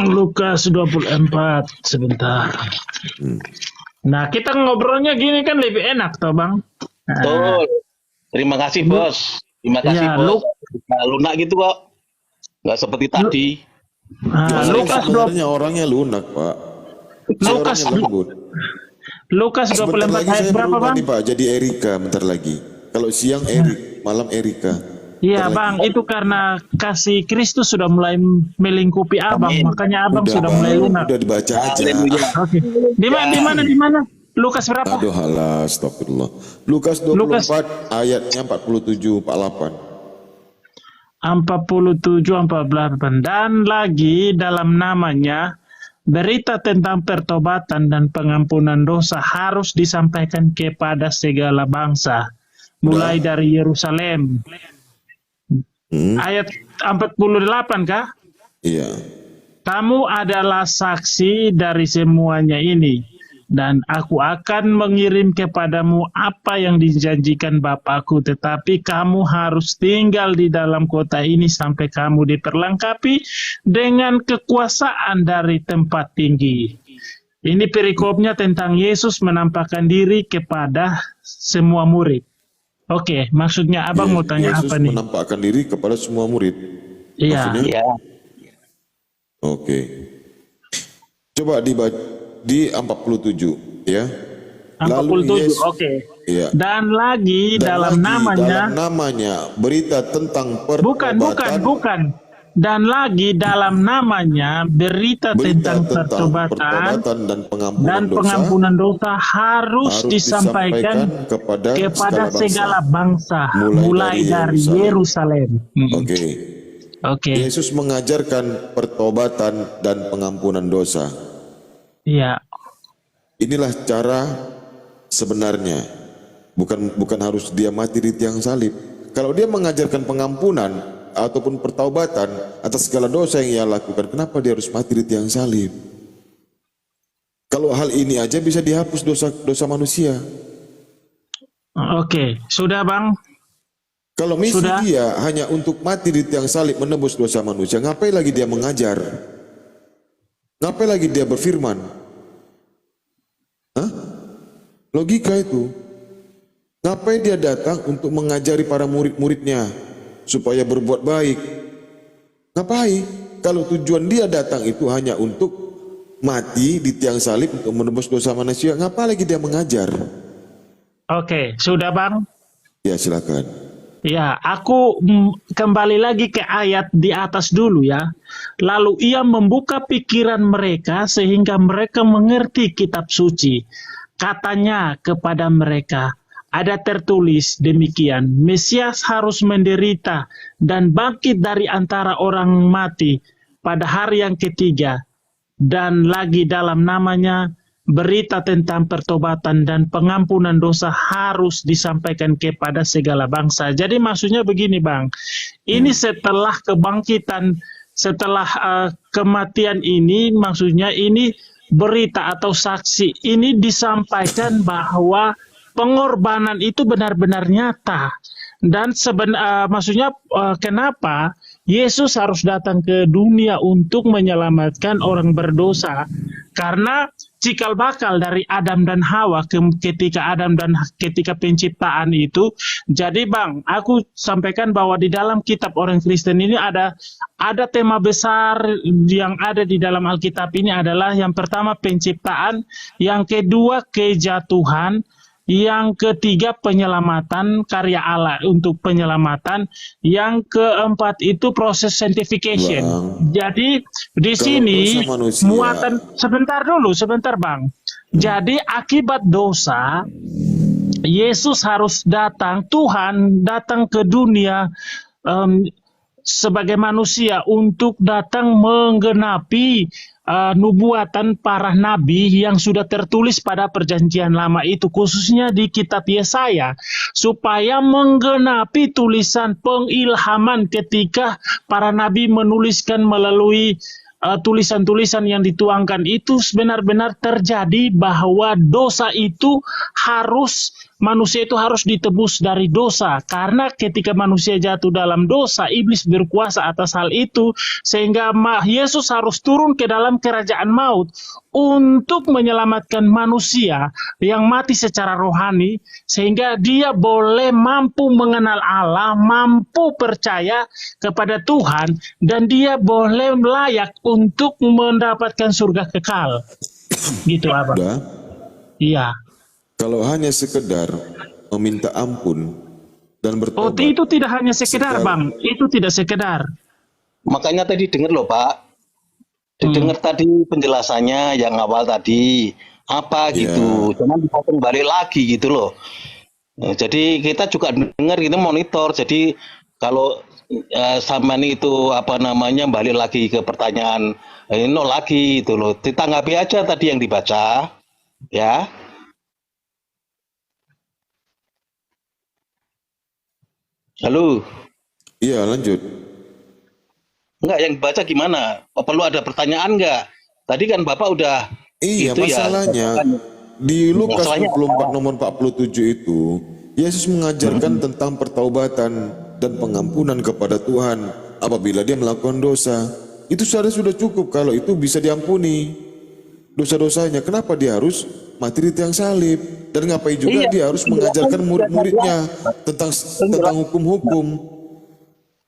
Lukas 24, sebentar. Nah, kita ngobrolnya gini kan lebih enak toh, Bang? Betul. Terima kasih, Bos. Terima kasih, Ya, Bos. Nah, lunak gitu kok. Nggak seperti tadi. Saya Lukas 20 sebenarnya orangnya lunak, Pak. Saya Lukas orangnya lembut. Lukas Sebentar 24 lagi ayat saya berapa, berubah Bang? nih Pak, jadi Erika bentar lagi. Kalau siang Erik, malam Erika. Iya, Bentar Bang, lagi. itu karena kasih Kristus sudah mulai melingkupi Abang, makanya Abang sudah Bang, mulai lunak. udah dibaca aja. Haleluya. Oke. Di mana? Lukas berapa? Aduh halah, astagfirullah. Lukas 24 ayatnya 47, 48. 47, 48. Dan lagi dalam namanya berita tentang pertobatan dan pengampunan dosa harus disampaikan kepada segala bangsa, mulai dari Yerusalem. Ayat 48 kah? Iya. Kamu adalah saksi dari semuanya ini, dan aku akan mengirim kepadamu apa yang dijanjikan Bapakku, tetapi kamu harus tinggal di dalam kota ini sampai kamu diperlengkapi dengan kekuasaan dari tempat tinggi. Ini perikopnya tentang Yesus menampakkan diri kepada semua murid. Oke, maksudnya Abang mau tanya Yesus apa nih? menampakkan diri kepada semua murid. Iya. Maksudnya? Ya. Oke. Coba di 47 ya. 47, oke. Iya. Dan lagi Dan dalam lagi namanya, dalam namanya berita tentang bukan. pertobatan. Dan lagi dalam namanya berita tentang pertobatan dan dan pengampunan dosa harus disampaikan kepada segala bangsa, mulai dari Yerusalem. Oke. Oke. Yesus mengajarkan pertobatan dan pengampunan dosa. Iya. Inilah cara sebenarnya. Bukan harus dia mati di tiang salib. Kalau dia mengajarkan pengampunan ataupun pertaubatan atas segala dosa yang ia lakukan, kenapa dia harus mati di tiang salib? Kalau hal ini aja bisa dihapus dosa manusia. Oke, sudah Bang. Kalau misi Sudah. dia hanya untuk mati di tiang salib menebus dosa manusia, ngapain lagi dia mengajar? Ngapain lagi dia berfirman? Hah? Logika itu. Ngapain dia datang untuk mengajari para murid-muridnya supaya berbuat baik? Ngapain? Kalau tujuan dia datang itu hanya untuk mati di tiang salib untuk menebus dosa manusia, ngapa lagi dia mengajar? Oke, sudah Bang. Ya silakan. Ya, aku kembali lagi ke ayat di atas dulu ya. Lalu ia membuka pikiran mereka sehingga mereka mengerti kitab suci. Katanya kepada mereka, ada tertulis demikian, Mesias harus menderita dan bangkit dari antara orang mati pada hari yang ketiga. Dan lagi dalam namanya berita tentang pertobatan dan pengampunan dosa harus disampaikan kepada segala bangsa. Jadi maksudnya begini Bang, ini setelah kebangkitan, setelah kematian ini, maksudnya ini berita atau saksi, ini disampaikan bahwa pengorbanan itu benar-benar nyata. Dan maksudnya kenapa Yesus harus datang ke dunia untuk menyelamatkan orang berdosa? Karena cikal bakal dari Adam dan Hawa ketika penciptaan itu. Jadi Bang, aku sampaikan bahwa di dalam kitab orang Kristen ini ada tema besar yang ada di dalam Alkitab ini adalah yang pertama penciptaan, yang kedua kejatuhan, yang ketiga penyelamatan, karya Allah untuk penyelamatan, yang keempat itu proses sanctification. Bang, Jadi di kalau sini dosa manusia, muatan sebentar Bang. Jadi akibat dosa Yesus harus datang, Tuhan datang ke dunia sebagai manusia untuk datang menggenapi nubuatan para nabi yang sudah tertulis pada perjanjian lama itu, khususnya di kitab Yesaya, supaya menggenapi tulisan pengilhaman ketika para nabi menuliskan melalui tulisan-tulisan yang dituangkan itu benar-benar terjadi bahwa dosa itu manusia itu harus ditebus dari dosa, karena ketika manusia jatuh dalam dosa, iblis berkuasa atas hal itu, sehingga Yesus harus turun ke dalam kerajaan maut untuk menyelamatkan manusia yang mati secara rohani, sehingga dia boleh mampu mengenal Allah, mampu percaya kepada Tuhan, dan dia boleh layak untuk mendapatkan surga kekal. Gitu Abang. udah, Iya. kalau hanya sekedar meminta ampun dan Oh, bertobat, itu tidak hanya sekedar sekali, Bang, itu tidak sekedar. Makanya tadi dengar loh Pak, didengar tadi penjelasannya yang awal tadi apa ya, gitu, jangan dipotong balik lagi gitu loh. Nah, jadi kita juga dengar ini monitor. Jadi kalau sampean itu balik lagi ke pertanyaan ini lagi itu loh, ditanggapi aja tadi yang dibaca ya. Halo, iya lanjut. enggak yang dibaca gimana? Perlu ada pertanyaan enggak? Tadi kan Bapak udah Iya, itu ya. masalahnya di Lukas Masalahnya 24 nomor 47 itu, Yesus mengajarkan tentang pertaubatan dan pengampunan kepada Tuhan apabila dia melakukan dosa. Itu sudah cukup kalau itu bisa diampuni dosa-dosanya. Kenapa dia harus mati di tiang salib? Dan ngapain juga Iya, dia harus mengajarkan murid-muridnya tentang hukum-hukum?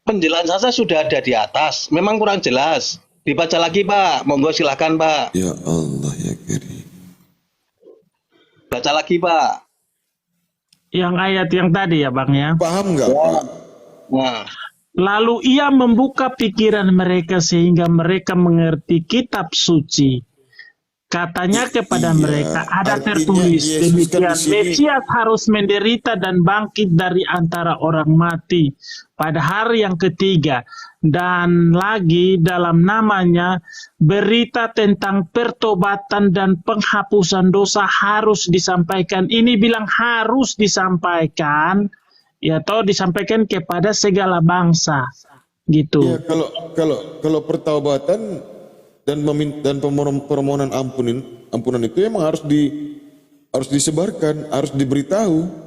penjelasan saya sudah ada di atas. Memang kurang jelas. Dibaca lagi Pak. Monggo silakan Pak. Ya Allah ya Karim. Baca lagi Pak. Yang ayat yang tadi ya Bang ya. Paham nggak Pak? Nah, Lalu ia membuka pikiran mereka sehingga mereka mengerti kitab suci. Katanya kepada Iya, mereka, ada artinya tertulis Yesus kan demikian, di sini, Mesias harus menderita dan bangkit dari antara orang mati pada hari yang ketiga. Dan lagi dalam namanya berita tentang pertobatan dan penghapusan dosa harus disampaikan. Ini bilang harus disampaikan, ya toh disampaikan kepada segala bangsa, gitu. ya kalau pertaubatan dan permohonan ampunan itu emang harus disebarkan, harus diberitahu.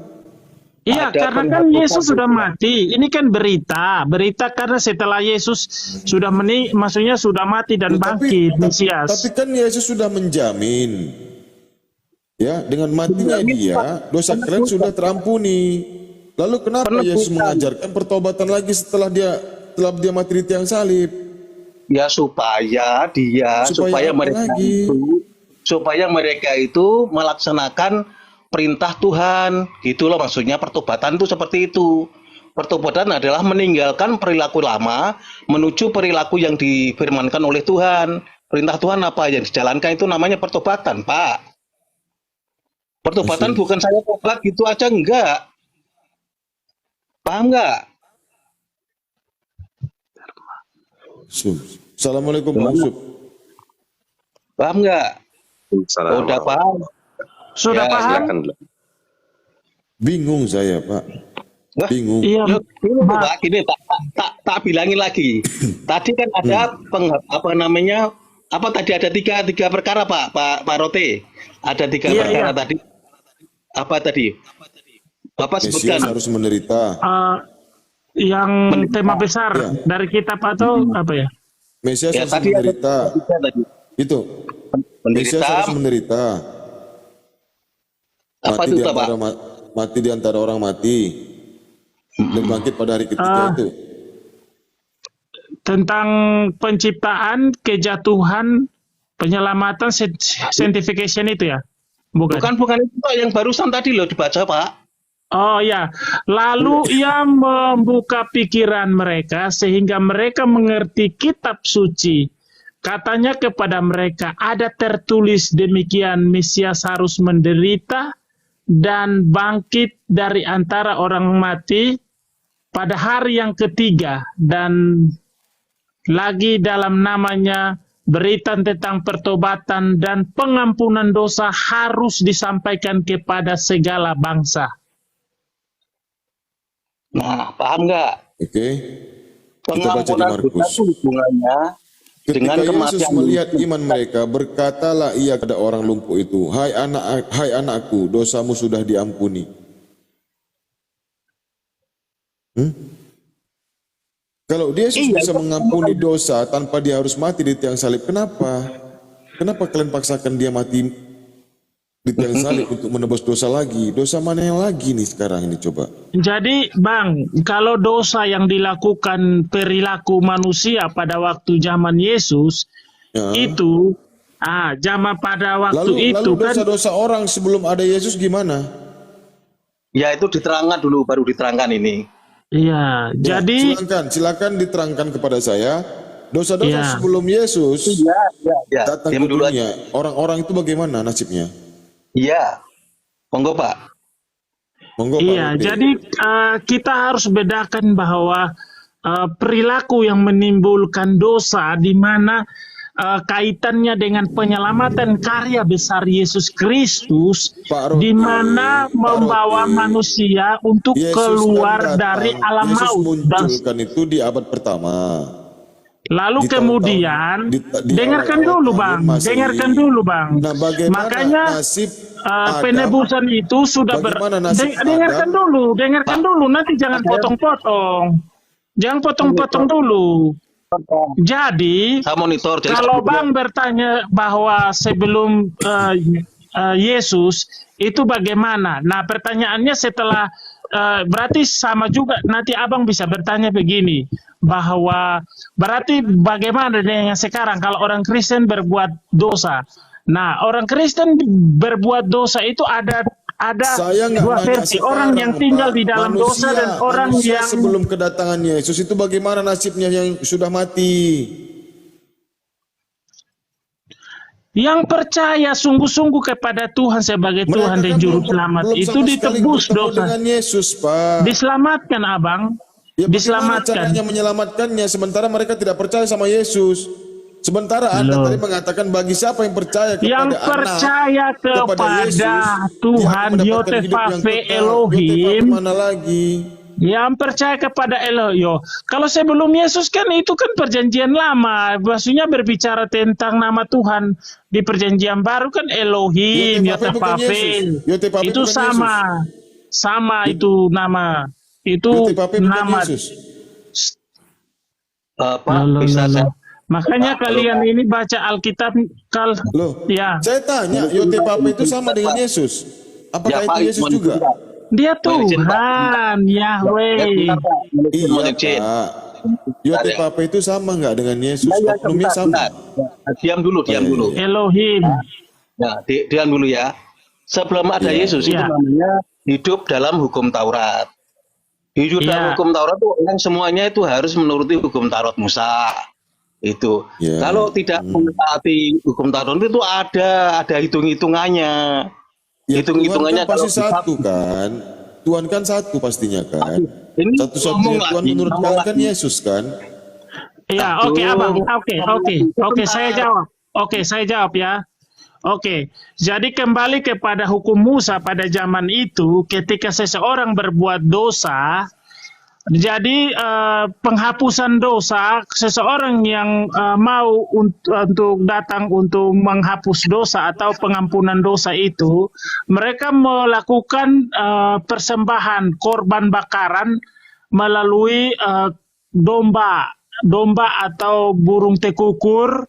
Iya, ada karena kan penghapusan Yesus sudah dosa. mati. Ini kan berita karena setelah Yesus sudah maksudnya sudah mati dan bangkit, Mesias. Tapi kan Yesus sudah menjamin, ya dengan matinya dia dosa kalian sudah terampuni. Lalu kenapa Yesus mengajarkan pertobatan lagi setelah dia mati di tiang salib? Ya supaya Supaya apa lagi? supaya mereka itu melaksanakan perintah Tuhan, gitu loh maksudnya. Pertobatan itu seperti itu. Pertobatan adalah meninggalkan perilaku lama menuju perilaku yang difirmankan oleh Tuhan. Perintah Tuhan apa yang dijalankan itu namanya pertobatan, Pak. Pertobatan bukan saya tobat gitu aja, enggak. Paham enggak? Assalamualaikum Pak Yusuf. Paham enggak? Udah paham? Sudah Ya, paham? Bingung saya Pak. Wah, Bingung. Iya, Ini Pak, gini tak bilangin lagi. Tadi kan ada tadi ada tiga perkara Pak Rote. Ada tiga Iya, perkara iya. tadi. Apa tadi? Bapak Mesias sebutkan. harus menderita. Yang tema besar Ya. dari kitab atau apa ya? Mesias Ya, harus tadi ada menderita. tadi. Itu. Mesias Menderita. harus menderita. Apa Mati itu, di Pak? antara mati di antara orang mati dan bangkit pada hari ketiga itu. Tentang penciptaan, kejatuhan, penyelamatan, sanctification itu ya? Bukan. Bukan itu Pak, yang barusan tadi loh dibaca, Pak. Oh ya, lalu ia membuka pikiran mereka sehingga mereka mengerti kitab suci. Katanya kepada mereka, ada tertulis demikian, Mesias harus menderita dan bangkit dari antara orang mati pada hari yang ketiga, dan lagi dalam namanya berita tentang pertobatan dan pengampunan dosa harus disampaikan kepada segala bangsa. Nah, paham nggak? Oke. Kita baca di Pengampunan dosa Markus. itu hubungannya dengan Ketika Yesus kematian. melihat iman mereka, berkatalah ia kepada orang lumpuh itu, hai anakku, dosamu sudah diampuni. Kalau dia Yesus bisa mengampuni dosa tanpa dia harus mati di tiang salib, kenapa? Kenapa kalian paksakan dia mati di tiang salib untuk menebus dosa lagi? Dosa mana yang lagi nih sekarang ini coba? Jadi Bang, kalau dosa yang dilakukan perilaku manusia pada waktu zaman Yesus, Ya. itu zaman pada waktu Lalu itu kan dosa-dosa orang sebelum ada Yesus gimana? Ya itu diterangkan dulu, baru diterangkan ini. iya, Ya, jadi silakan diterangkan kepada saya dosa-dosa Ya. sebelum Yesus Ya, datang diam ke dulu aja. dunia. Orang-orang itu bagaimana nasibnya? Iya. Monggo, Pak. Monggo Pak iya, Rudy. jadi kita harus bedakan bahwa perilaku yang menimbulkan dosa di mana kaitannya dengan penyelamatan karya besar Yesus Kristus, Pak Rodi, di mana membawa Rodi, manusia untuk Yesus keluar kan datang, dari alam Yesus maut. Dan munculkan itu di abad pertama. lalu Di kemudian, tahun-tahun- di dengarkan awal-awal dulu tahun Bang, Masehi. dengarkan dulu Bang. Nah, bagaimana Makanya nasib Adam? penebusan itu sudah Bagaimana nasib dengarkan Adam? dulu, nanti jangan potong-potong. Jangan potong-potong dulu. Jadi, Saya monitor. Jadi kalau Bang bertanya bahwa sebelum Yesus itu bagaimana? Nah, pertanyaannya setelah berarti sama juga. Nanti Abang bisa bertanya begini, bahwa berarti bagaimana dengan sekarang kalau orang Kristen berbuat dosa? Nah, orang Kristen berbuat dosa itu ada Saya nggak dua nanya versi, sekarang, orang yang tinggal Pak. di dalam dosa dan orang manusia yang sebelum kedatangan Yesus itu bagaimana nasibnya yang sudah mati? percaya sungguh-sungguh kepada Tuhan sebagai Tuhan dan kan Juru belum Selamat sama itu sekali ditebus bertemu dosa. dengan Yesus, Pak. Diselamatkan Abang. Ya, bagaimana Diselamatkan. caranya menyelamatkannya sementara mereka tidak percaya sama Yesus? Sementara Anda Loh. tadi mengatakan bagi siapa yang percaya kepada Yang anak, percaya kepada Yesus, dia Tuhan, akan mendapatkan hidup yang Yotefave kekal. Elohim. Yotefave mana lagi? Yang percaya kepada Elohim. Kalau sebelum Yesus kan itu kan perjanjian lama. Maksudnya berbicara tentang nama Tuhan. Di perjanjian baru kan Elohim, Yotefave bukan Yotefave. Yesus. Yotefave Itu bukan sama. Sama itu nama. Itu Yotefave bukan nama. Yesus. Pak, Loh, bisa loh, saya loh. Makanya Pak, kalian ini baca Alkitab Loh, ya. saya tanya, Yotefave itu sama dengan Yesus? Apakah Ya, itu Pak, Yesus mohon juga? izin, Pak. Dia Mohon izin, Pak. Tuhan, Yahweh. Iya, Iya, Pak. Yotefave itu sama nggak dengan Yesus? Oknumnya sama. Diam dulu. Elohim. Ya, diam dulu ya. Sebelum ada Iya. Yesus itu Iya. namanya hidup dalam hukum Taurat. Hidup Iya. dalam hukum Taurat itu orang semuanya itu harus menuruti hukum Taurat Musa. Itu. Iya. Kalau tidak mentaati hukum Taurat itu ada hitung-hitungannya. Ya, Hitung-hitungannya Tuhan kan pasti kalau satu kan? Tuhan kan satu pastinya kan? Ini Satu-satunya ngomong Tuhan lagi, menurut ngomong kalian kan lagi. Yesus kan? Ya, Aduh. oke Abang. Oke, saya jawab. Oke, saya jawab ya. Oke, jadi kembali kepada hukum Musa pada zaman itu, ketika seseorang berbuat dosa, Jadi penghapusan dosa, seseorang yang mau untuk datang untuk menghapus dosa atau pengampunan dosa itu, mereka melakukan persembahan korban bakaran melalui domba atau burung tekukur